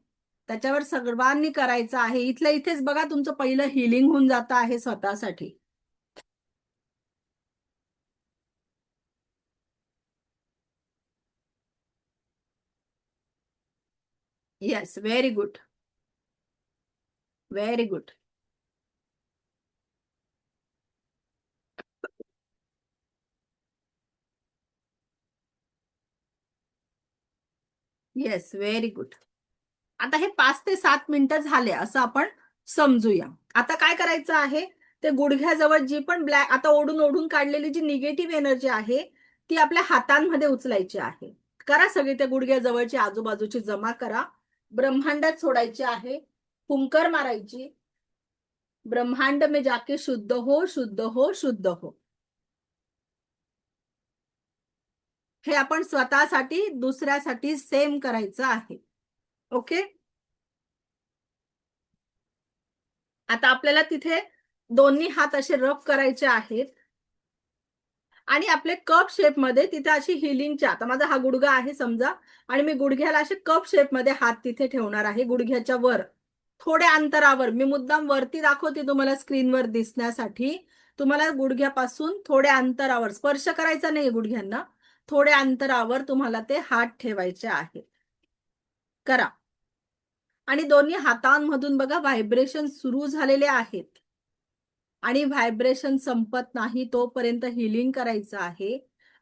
त्याच्यावर सर्वांनी करायचं आहे. इथल्या इथेच बघा तुमचं पहिलं हिलिंग होऊन जातं आहे स्वतःसाठी. Yes, very good. Very good. Yes, very good. आता हे 5 ते 7 मिनिटं झाले असं आपण समजूया. आता काय करायचं आहे? ते गुडघ्याजवळ जी पण ब्लॅक आता ओढून ओढून काढलेली जी निगेटिव्ह एनर्जी आहे ती आपल्या हातांमध्ये उचलायची आहे. करा सगळी त्या गुडघ्याजवळची आजूबाजूची जमा करा. ब्रह्मांडात सोडायची आहे. फुंकर मारायची. ब्रह्मांड में जाके शुद्ध हो, शुद्ध हो, शुद्ध हो. हे आपण स्वतःसाठी दुसऱ्यासाठी सेम करायचं आहे. ओके. आता आपल्याला तिथे दोन्ही हात असे रफ करायचे आहेत आणि आपले कप शेप मध्ये तिथे अशी हिलिंगच्या, आता माझा हा गुडघा आहे समजा आणि मी गुडघ्याला असे कप शेप मध्ये हात तिथे ठेवणार आहे गुडघ्याच्या वर थोड्या अंतरावर. मी मुद्दाम वरती दाखवते तुम्हाला स्क्रीनवर दिसण्यासाठी. तुम्हाला गुडघ्यापासून थोड्या अंतरावर, स्पर्श करायचा नाही गुडघ्यांना, थोड्या अंतरावर तुम्हाला ते हात ठेवायचे आहेत. करा. आणि दोन्ही हातांमधून बघा व्हायब्रेशन सुरू झालेले आहेत आणि व्हायब्रेशन संपत नाही तोपर्यंत हिलिंग करायचं आहे.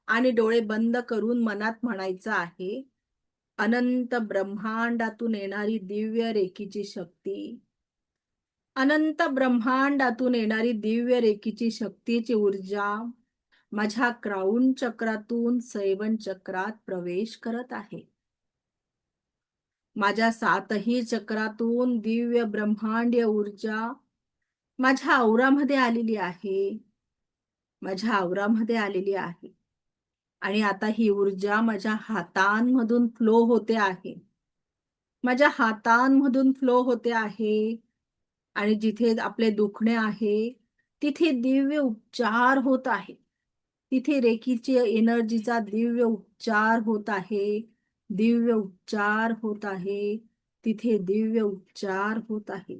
आणि डोळे बंद करून मनात म्हणायचं आहे, अनंत ब्रह्मांडातून येणारी दिव्य रेकीची शक्ती, अनंत ब्रह्मांडातून येणारी दिव्य रेकीची शक्तीची ऊर्जा माझ्या क्राउन चक्रातून सैवन चक्रात प्रवेश करत आहे. माझ्या 7ही चक्रातून दिव्य ब्रह्मांडीय ऊर्जा माझ्या औरामध्ये आलेली आहे. माझ्या औरामध्ये आलेली आहे. आणि आता ही ऊर्जा माझ्या हातांमधून फ्लो होते आहे. माझ्या हातांमधून फ्लो होते आहे. आणि जिथे आपले दुखणे आहे तिथे दिव्य उपचार होत आहे. तिथे रेकीची एनर्जीचा दिव्य उपचार होत आहे. दिव्य उपचार होत आहे. तिथे दिव्य उपचार होत आहे.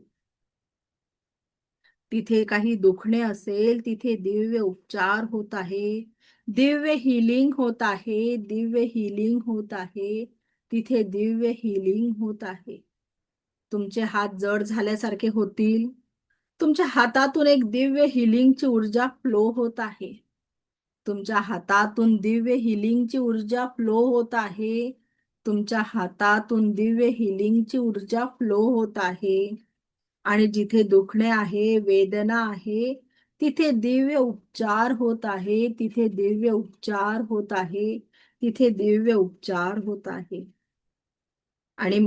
तिथे काही दुखणे असेल तिथे दिव्य उपचार होत आहे. दिव्य हिलिंग होत आहे. दिव्य हिलिंग होत आहे. तिथे दिव्य हिलिंग होत आहे. तुमचे हात जड झाल्यासारखे होतील. तुमच्या हातातून एक दिव्य हिलिंगची ऊर्जा फ्लो होत आहे. तुमच्या हातातून दिव्य हिलिंगची ऊर्जा फ्लो होत आहे. तुमच्या हातातून दिव्य हिलिंगची ऊर्जा फ्लो होत आहे. आणि जिथे दुखणे आहे, वेदना आहे, तिथे दिव्य उपचार होत आहे. तिथे दिव्य उपचार होत आहे. तिथे दिव्य उपचार होत आहे. आणि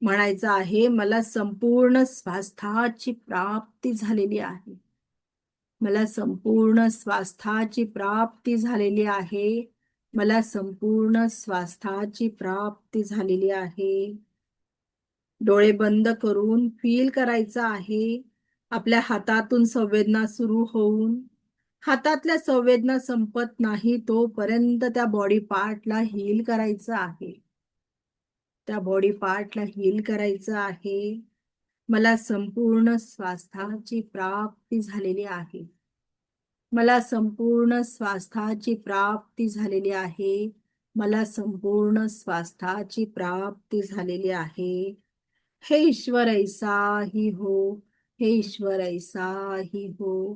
म्हणायचं आहे, मला संपूर्ण स्वास्थ्याची प्राप्ती झालेली आहे. मला संपूर्ण स्वास्थ्याची प्राप्ती झालेली आहे. मला संपूर्ण स्वास्थ्याची प्राप्ती झालेली आहे. डोळे बंद करून फील करायचं आहे. आपल्या हातातून संवेदना सुरू होऊन हातातल्या संवेदना संपत नाही तोपर्यंत त्या बॉडी पार्टला हील करायचं आहे. त्या बॉडी पार्टला हील करायचं आहे. मला संपूर्ण स्वास्थ्याची प्राप्ती झालेली आहे. मला संपूर्ण स्वास्थ्याची प्राप्ती झालेली आहे. मला संपूर्ण स्वास्थ्याची प्राप्ती झालेली आहे. हे ईश्वर ऐसा ही हो. हे ईश्वर ऐसा ही हो.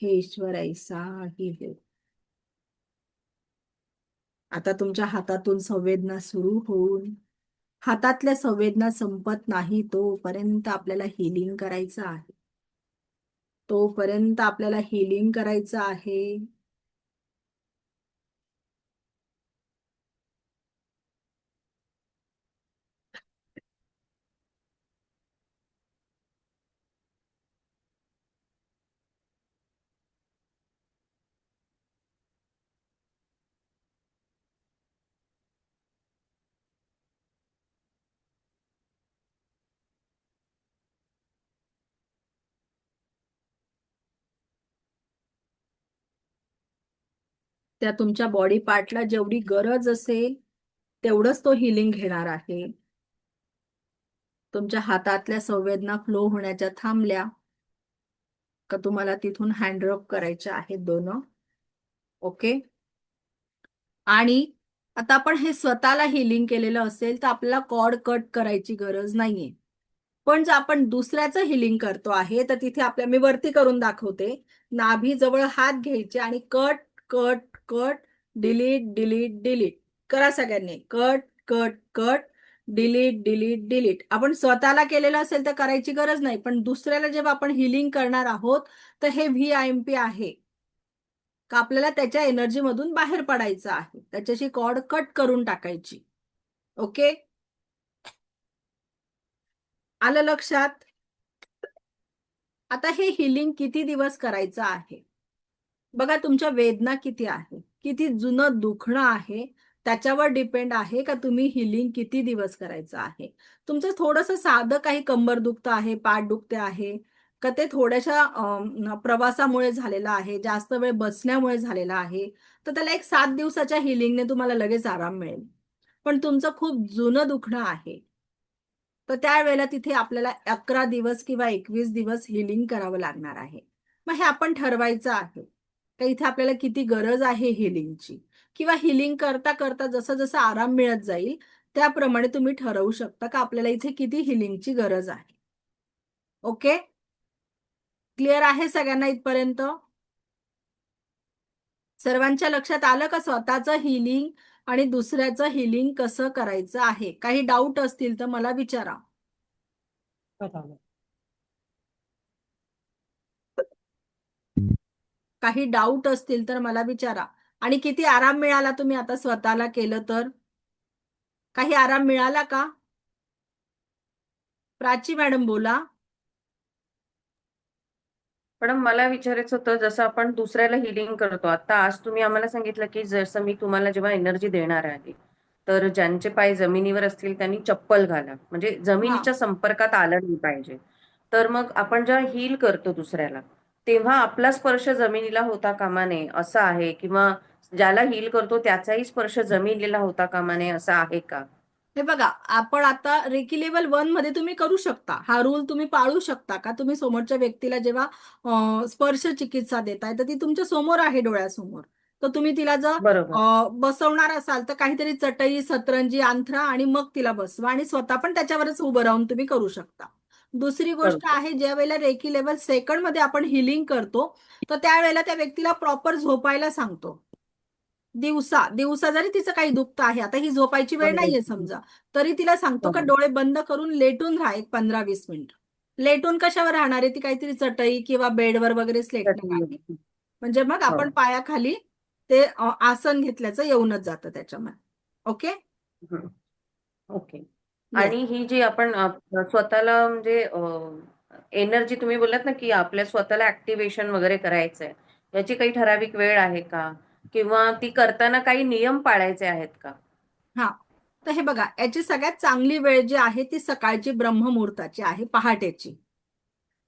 हे ईश्वर ऐसा ही हो. आता तुमच्या हातातून संवेदना सुरू होऊन हातातल्या संवेदना संपत नाही तोपर्यंत आपल्याला हिलिंग करायचं आहे. तोपर्यंत आपल्याला हिलिंग करायचं आहे. त्या तुमच्या बॉडी पार्टला जेवढी गरज असेल तेवढंच तो हिलिंग घेणार आहे. तुमच्या हातातल्या संवेदना फ्लो होण्याच्या थांबल्या का तुम्हाला तिथून हँडरब करायच्या आहेत दोन. ओके. आणि आता आपण हे स्वतःला हिलिंग केलेलं असेल तर आपल्याला कॉर्ड कट करायची गरज नाहीये. पण जर आपण दुसऱ्याचं हिलिंग करतो आहे तर तिथे मी वरती करून दाखवते. नाभी जवळ हात घ्यायचे आणि cut cut cut delete delete delete करा सगळ्यांनी. Cut cut cut delete delete delete. आपण स्वतःला केलेलं असेल तर करायची गरज नाही, पण दुसऱ्याला जेव्हा आपण हिलिंग करणार आहोत तर हे VIMP आहे का आपल्याला त्याच्या एनर्जी मधून बाहेर पडायचं आहे. त्याच्याशी कॉर्ड कट करून टाकायची. ओके, आलं लक्षात? आता हे हिलिंग किती दिवस करायचं आहे बघा. तुमच्या वेदना किती आहे, किती जुनं दुखणं आहे त्याच्यावर डिपेंड आहे का तुम्ही हिलिंग किती दिवस करायचं आहे. तुमचं थोडंसं साधं काही कंबर दुखतं आहे, पाठ दुखते आहे का ते थोड्याशा प्रवासामुळे झालेलं आहे, जास्त वेळ बसण्यामुळे झालेला आहे, तर त्याला एक 7 दिवसाच्या हिलिंगने तुम्हाला लगेच आराम मिळेल. पण तुमचं खूप जुनं दुखणं आहे तर त्यावेळेला तिथे आपल्याला 11 दिवस किंवा 21 दिवस हिलिंग करावं लागणार आहे. मग हे आपण ठरवायचं आहे का इथे आपल्याला किती गरज आहे हिलिंगची, किंवा हिलिंग करता करता जसं जसं आराम मिळत जाईल त्याप्रमाणे तुम्ही ठरवू शकता का आपल्याला इथे किती हिलिंगची गरज आहे. ओके, क्लिअर आहे सगळ्यांना इथपर्यंत? सर्वांच्या लक्षात आलं का स्वतःचं हिलिंग आणि दुसऱ्याचं हिलिंग कसं करायचं आहे? काही डाऊट असतील तर मला विचारा. काही डाऊट असतील तर मला विचारा. आणि किती आराम मिळाला तुम्ही आता स्वतःला केलं तर? काही आराम मिळाला का? प्राची मॅडम बोला. पण मला विचारायचं होतं, जसं आपण दुसऱ्याला हिलिंग करतो, आता आज तुम्ही आम्हाला सांगितलं की जसं मी तुम्हाला जेव्हा एनर्जी देणार आहे तर ज्यांचे पाय जमिनीवर असतील त्यांनी चप्पल घाला, म्हणजे जमिनीच्या संपर्कात आलं नाही पाहिजे. तर मग आपण जेव्हा हील करतो दुसऱ्याला, तेव्हा आपला स्पर्श जमिनीला होता कामा नये असं आहे, किंवा ज्याला हील करतो त्याचाही स्पर्श जमिनीला होता कामा नये असं आहे का? हे बघा, आपण आता रेकी लेवल 1 मध्ये तुम्ही करू शकता. हा रूल तुम्ही पाळू शकता का? तुम्ही समोरच्या व्यक्तीला जेव्हा स्पर्श चिकित्सा देताय तर ती तुमच्या समोर आहे, डोळ्यासमोर. तर तुम्ही तिला जर बरोबर. बसवणार असाल तर काहीतरी चटई, सतरंजी अंथरा आणि मग तिला बसवा आणि स्वतः पण त्याच्यावरच उभं राहून तुम्ही करू शकता. दुसरी करू गोष्ट शकतो. आहे, ज्या वेळेला रेकी लेवल सेकंड मध्ये आपण हिलिंग करतो तर त्यावेळेला त्या व्यक्तीला प्रॉपर झोपायला सांगतो. दिवसा जरी तिचं काही दुखतं आहे, आता ही झोपायची वेळ नाहीये बरोबर. समजा, तरी तिला सांगतो का बरोबर. डोळे बंद करून लेटून राहा एक 15-20 मिनिट. लेटून कशावर राहणार आहे? ती काहीतरी चटई किंवा बेडवर वगैरेच लेटणार आहे. म्हणजे मग हो. आपण पायाखाली ते आसन घेतल्याचं येऊनच जातं त्याच्यामध्ये. ओके. हं. ओके. येस. आणि ही जी आपण स्वतःला म्हणजे एनर्जी तुम्ही बोललात ना, की आपल्या स्वतःला ऍक्टिव्हेशन वगैरे करायचंय, याची काही ठराविक वेळ आहे का? किंवा ती करताना काही नियम पाळायचे आहेत का? हा, तर हे बघा, याची सगळ्यात चांगली वेळ जी आहे ती सकाळची ब्रह्ममुहूर्ताची आहे, पहाटेची.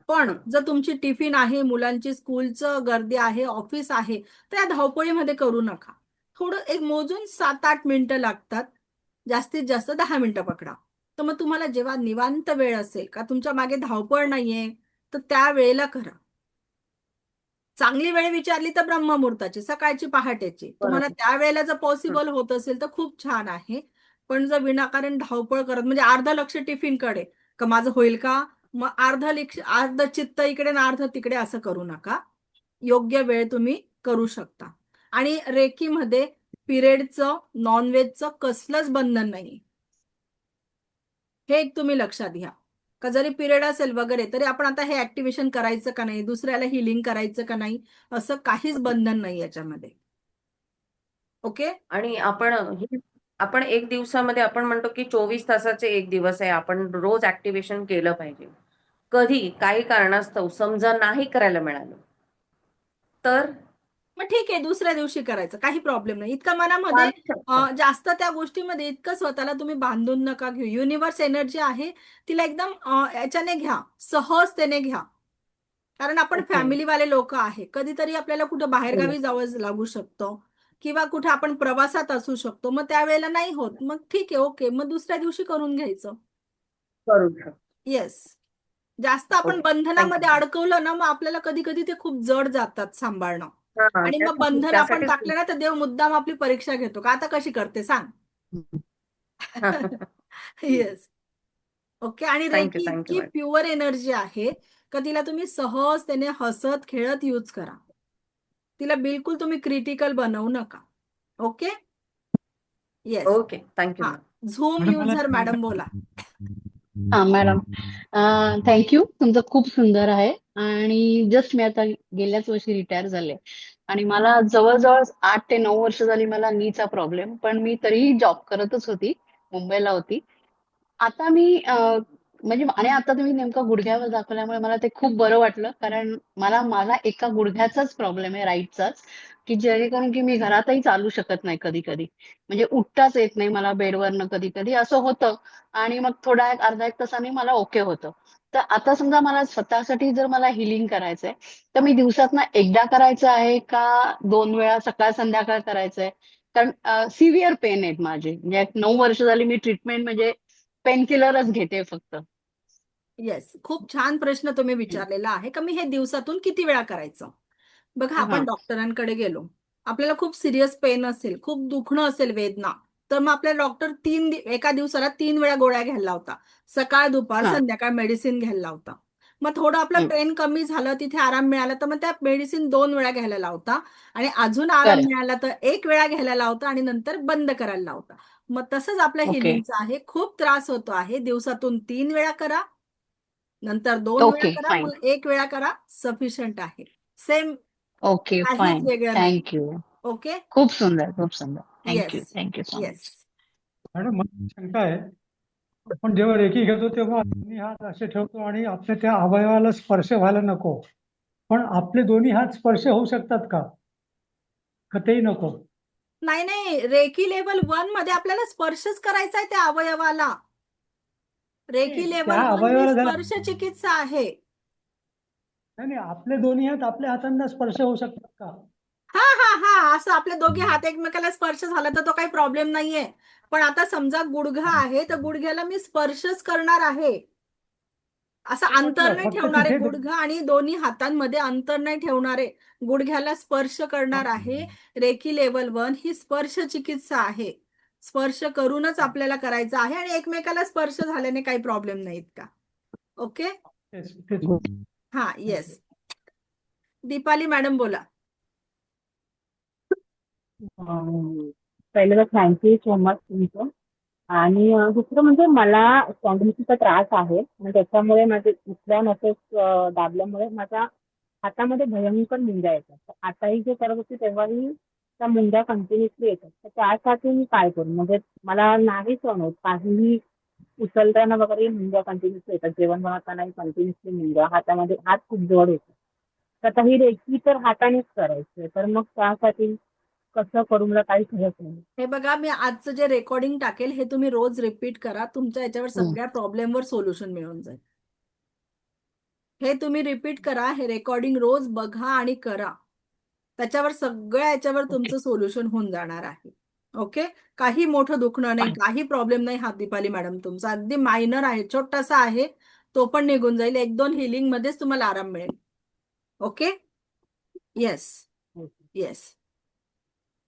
पण जर तुमची टिफिन आहे, मुलांची स्कूलचं गर्दी आहे, ऑफिस आहे, तर या धावपळीमध्ये करू नका. थोडं एक मोजून 7-8 मिनिटं लागतात, जास्तीत जास्त 10 मिनिटं पकडा. तर मग तुम्हाला जेव्हा निवांत वेळ असेल का, तुमच्या मागे धावपळ नाहीये, तर त्या वेळेला करा. चांगली वेळ विचारली तर ब्रह्ममुहूर्ताची, सकाळची, पहाटेची. तुम्हाला बरोबर. त्या वेळेला जर पॉसिबल होत असेल तर खूप छान आहे. पण जर विनाकारण धावपळ करत म्हणजे अर्ध लक्ष टिफिनकडे, का माझं होईल का, मग अर्ध चित्त इकडे आणि अर्ध तिकडे असं करू नका. योग्य वेळ तुम्ही करू शकता. आणि रेकीमध्ये पिरियडचं, नॉनव्हेजचं कसलंच बंधन नाही. हे एक तुम्ही लक्षात घ्या. का जरी पिरियड असेल वगैरे तरी आपण आता हे ऍक्टिव्हेशन करायचं का नाही, दुसऱ्याला हिलिंग करायचं का नाही, असं काहीच बंधन नाही याच्यामध्ये. ओके. आणि आपण एक दिवसामध्ये आपण म्हणतो की 24 तासाचे एक दिवस आहे, आपण रोज ऍक्टिव्हेशन केलं पाहिजे. कधी काही कारणास्तव समजा नाही करायला मिळालं तर मग ठीक आहे, दुसऱ्या दिवशी करायचं, काही प्रॉब्लेम नाही. इतकं मनामध्ये चालू शकतं. जास्त त्या गोष्टीमध्ये इतकं स्वतःला तुम्ही बांधून नका घेऊ. युनिव्हर्स एनर्जी आहे, तिला एकदम याच्याने घ्या, सहजतेने घ्या. कारण आपण ओके. फॅमिलीवाले लोक आहे, कधीतरी आपल्याला कुठं बाहेरगावी जावं लागू शकतं किंवा कुठे आपण प्रवासात असू शकतो, मग त्यावेळेला नाही होत, मग ठीक आहे, ओके, मग दुसऱ्या दिवशी करून घ्यायचं. करू शकतो. येस. जास्त आपण ओके. बंधनामध्ये थँक्यू. अडकवलं ना, मग आपल्याला कधी कधी ते खूप जड जातात सांभाळणं. हा, आणि मग बंधन आपण टाकले ना तर देव मुद्दाम आपली परीक्षा घेतो का आता कशी करते सांग. येस. ओके. आणि थँक्यू रेकी थँक्यू इतकी मॅडम. प्युअर एनर्जी आहे का तिला तुम्ही सहजतेने हसत खेळत यूज करा. तिला बिलकुल तुम्ही क्रिटिकल बनवू नका. ओके. येस. ओके. थँक्यू हा, मॅम. झूम मॅडम मला युजर मॅडम बोला. हा मॅडम, थँक्यू. तुमचं खूप सुंदर आहे आणि जस्ट मी आता गेल्याच वर्षी रिटायर झाले आणि मला जवळजवळ 8 ते 9 वर्ष झाली मला नीचा प्रॉब्लेम, पण मी तरीही जॉब करतच होती, मुंबईला होती. आता मी म्हणजे आणि आता तुम्ही नेमका गुडघ्यावर दाखवल्यामुळे मला ते खूप बरं वाटलं, कारण मला माझा एका गुडघ्याचाच प्रॉब्लेम आहे, राईटचाच, की जेणेकरून की मी घरातही चालू शकत नाही कधी कधी, म्हणजे उठताच येत नाही मला बेडवरनं कधी कधी असं होतं आणि मग थोडा अर्धा एक तासाने मला ओके होतं. तर आता समजा मला स्वतःसाठी जर मला हिलिंग करायचंय तर मी दिवसातनं एकदा करायचं आहे का 2 वेळा सकाळ संध्याकाळ करायचंय? कारण सिव्हिअर पेन आहेत माझे, म्हणजे 9 वर्ष झाली मी ट्रीटमेंट म्हणजे पेन किलरच घेते फक्त. येस, खूप छान प्रश्न तुम्ही विचारलेला आहे का मी हे दिवसातून किती वेळा करायचं. बघा, हा आपण डॉक्टरांकडे गेलो, आपल्याला खूप सिरियस पेन असेल, खूप दुखणं असेल, वेदना, तर मग आपल्याला डॉक्टर एका दिवसाला 3 वेळा गोळ्या घ्यायला लावता, सकाळ दुपार हा संध्याकाळ मेडिसिन घ्यायला लावता. मग थोडं आपलं हम्म, पेन कमी झालं, तिथे आराम मिळाला तर मग त्या मेडिसिन 2 वेळा घ्यायला लावता आणि अजून आराम करेक्ट. मिळाला तर 1 वेळा घ्यायला लावता आणि नंतर बंद करायला लावता. मग तसंच आपलं ओके. हिलिंगचं आहे. खूप त्रास होतो आहे, दिवसातून 3 वेळा करा, नंतर 2 वेळा ओके करा, फाईन. मग 1 वेळा करा, सफिशियंट आहे. सेम, ओके काहीच फाईन. वेगळं नाही. थँक्यू. ओके. खूप सुंदर, खूप सुंदर. Yes. Thank you so yes. Much. Madam मला शंका आहे, आपण जेव्हा रेकी घेतो तेव्हा दोन्ही हात असे ठेवतो आणि आपल्या त्या अवयवाला स्पर्श व्हायला नको, पण आपले दोन्ही हात स्पर्श होऊ शकतात का? का तेही नको? नाही, रेकी लेवल 1 मध्ये आपल्याला स्पर्शच करायचा आहे त्या अवयवाला. रेकी त्या लेवल 1 ही अवयवाला झाला स्पर्श चिकित्सा आहे. नाही आपले दोन्ही हात आपल्या हातांना स्पर्श होऊ शकतात का? हा हा हा असं आपले दोघे हात एकमेकाला स्पर्श झाला तर तो काही प्रॉब्लेम नाहीये. पण आता समजा गुडघा आहे तर गुडघ्याला मी स्पर्शच करणार आहे. असं ते अंतर पटलं नाही फक्त ठेवणारे, तिथे गुडघा आणि दोन्ही हातांमध्ये अंतर नाही ठेवणारे, गुडघ्याला स्पर्श करणार आहे. रेकी लेवल 1 ही स्पर्श चिकित्सा आहे. स्पर्श करूनच आपल्याला करायचं आहे आणि एकमेकाला स्पर्श झाल्याने काही प्रॉब्लेम नाहीत का? ओके. तेच हा येस. दीपाली मॅडम बोला. पहिलं तर थँक्यू सो मच तुमचं. आणि दुसरं म्हणजे मला स्पॉन्डिलिटीचा त्रास आहे आणि त्याच्यामुळे माझे उठल्या नसेच दाबल्यामुळे माझ्या हातामध्ये भयंकर मुंग्या येतात. तर आताही जे करत होते तेव्हाही त्या मुंग्या कंटिन्युअसली येतात. तर त्यासाठी मी काय करू? म्हणजे मला नाही सहन होत काहीही उचलताना वगैरे मुंग्या कंटिन्युअसली येतात. जेवण बनवतानाही कंटिन्युअसली मुंग्या हातामध्ये, हात खूप जड होतात. तर आता ही रेकी तर हातानेच करायची तर मग त्यासाठी कसं करू मला काही कळत नाही. हे बघा, मी आजचं जे रेकॉर्डिंग टाकेल हे तुम्ही रोज रिपीट करा. तुमच्या याच्यावर सगळ्या प्रॉब्लेमवर सोल्युशन मिळून जाईल. हे तुम्ही रिपीट करा. हे रेकॉर्डिंग रोज बघा आणि करा. त्याच्यावर सगळ्या याच्यावर तुमचं सोल्युशन होऊन जाणार आहे. ओके. काही मोठं दुखणं नाही, काही प्रॉब्लेम नाही. हा दीपाली मॅडम तुमचा अगदी मायनर आहे, छोटासा आहे, तो पण निघून जाईल. 1-2 हिलिंग मध्येच तुम्हाला आराम मिळेल. ओके. येस येस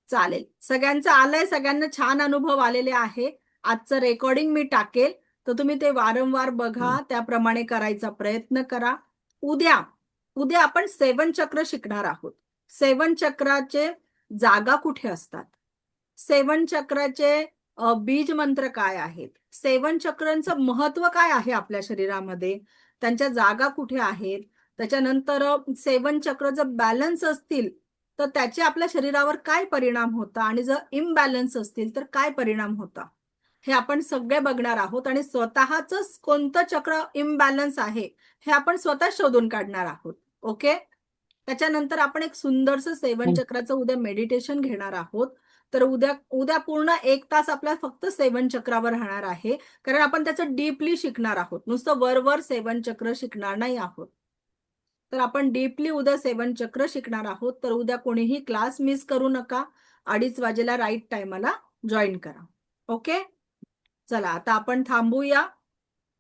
चालेल. सगळ्यांचं आलंय, सगळ्यांना छान अनुभव आलेले आहे. आजचं रेकॉर्डिंग मी टाकेल तर तुम्ही ते वारंवार बघा, त्याप्रमाणे करायचा प्रयत्न करा. उद्या उद्या आपण 7 चक्र शिकणार आहोत. 7 चक्राचे जागा कुठे असतात, 7 चक्राचे बीज मंत्र काय आहेत, 7 चक्रांचं महत्व काय आहे आपल्या शरीरामध्ये, त्यांच्या जागा कुठे आहेत, त्याच्यानंतर 7 चक्र जर बॅलन्स असतील तर त्याचे आपल्या शरीरावर काय परिणाम होता आणि जर इम्बॅलन्स असतील तर काय परिणाम होता, हे आपण सगळे बघणार आहोत. आणि स्वतःच कोणतं चक्र इम्बॅलन्स आहे हे आपण स्वतः शोधून काढणार आहोत. ओके. त्याच्यानंतर आपण एक सुंदरसं 7 चक्राचं उद्या मेडिटेशन घेणार आहोत. तर उद्या पूर्ण 1 तास आपला फक्त 7 चक्रावर राहणार आहे, कारण आपण त्याचं डीपली शिकणार आहोत. नुसतं वर 7 चक्र शिकणार नाही आहोत. तर आपण डीपली उद्या 7 चक्र शिकणार आहोत. तर उद्या कोणीही क्लास मिस करू नका. 2:30 वाजेला राईट टाइमला जॉईन करा. ओके. चला आता आपण थांबूया.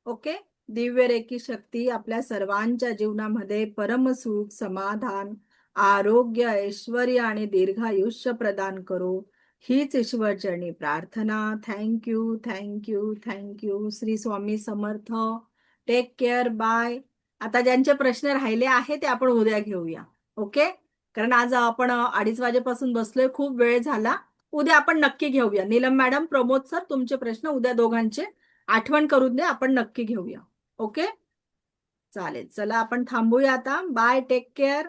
ओके. दिव्य रेकी शक्ती आपल्या सर्वांच्या जीवनामध्ये परमसुख, समाधान, आरोग्य, ऐश्वर्य आणि दीर्घायुष्य प्रदान करो, हीच ईश्वरचरणी प्रार्थना. Thank you thank you thank you. Shri Swami Samarth. Take care. Bye. आता ज्यांचे प्रश्न राहिले आहे ते आपण उद्या घेऊया. ओके. कारण आज आपण 2:30 वाजेपासून बसलोय, खूप वेळ झाला. उद्या आपण नक्की घेऊया. नीलम मॅडम, प्रमोद सर, तुमचे प्रश्न उद्या दोघांचे आठवण करून द्या, आपण नक्की घेऊया. ओके. चालेल. चला आपण थांबूया आता. बाय. Take care.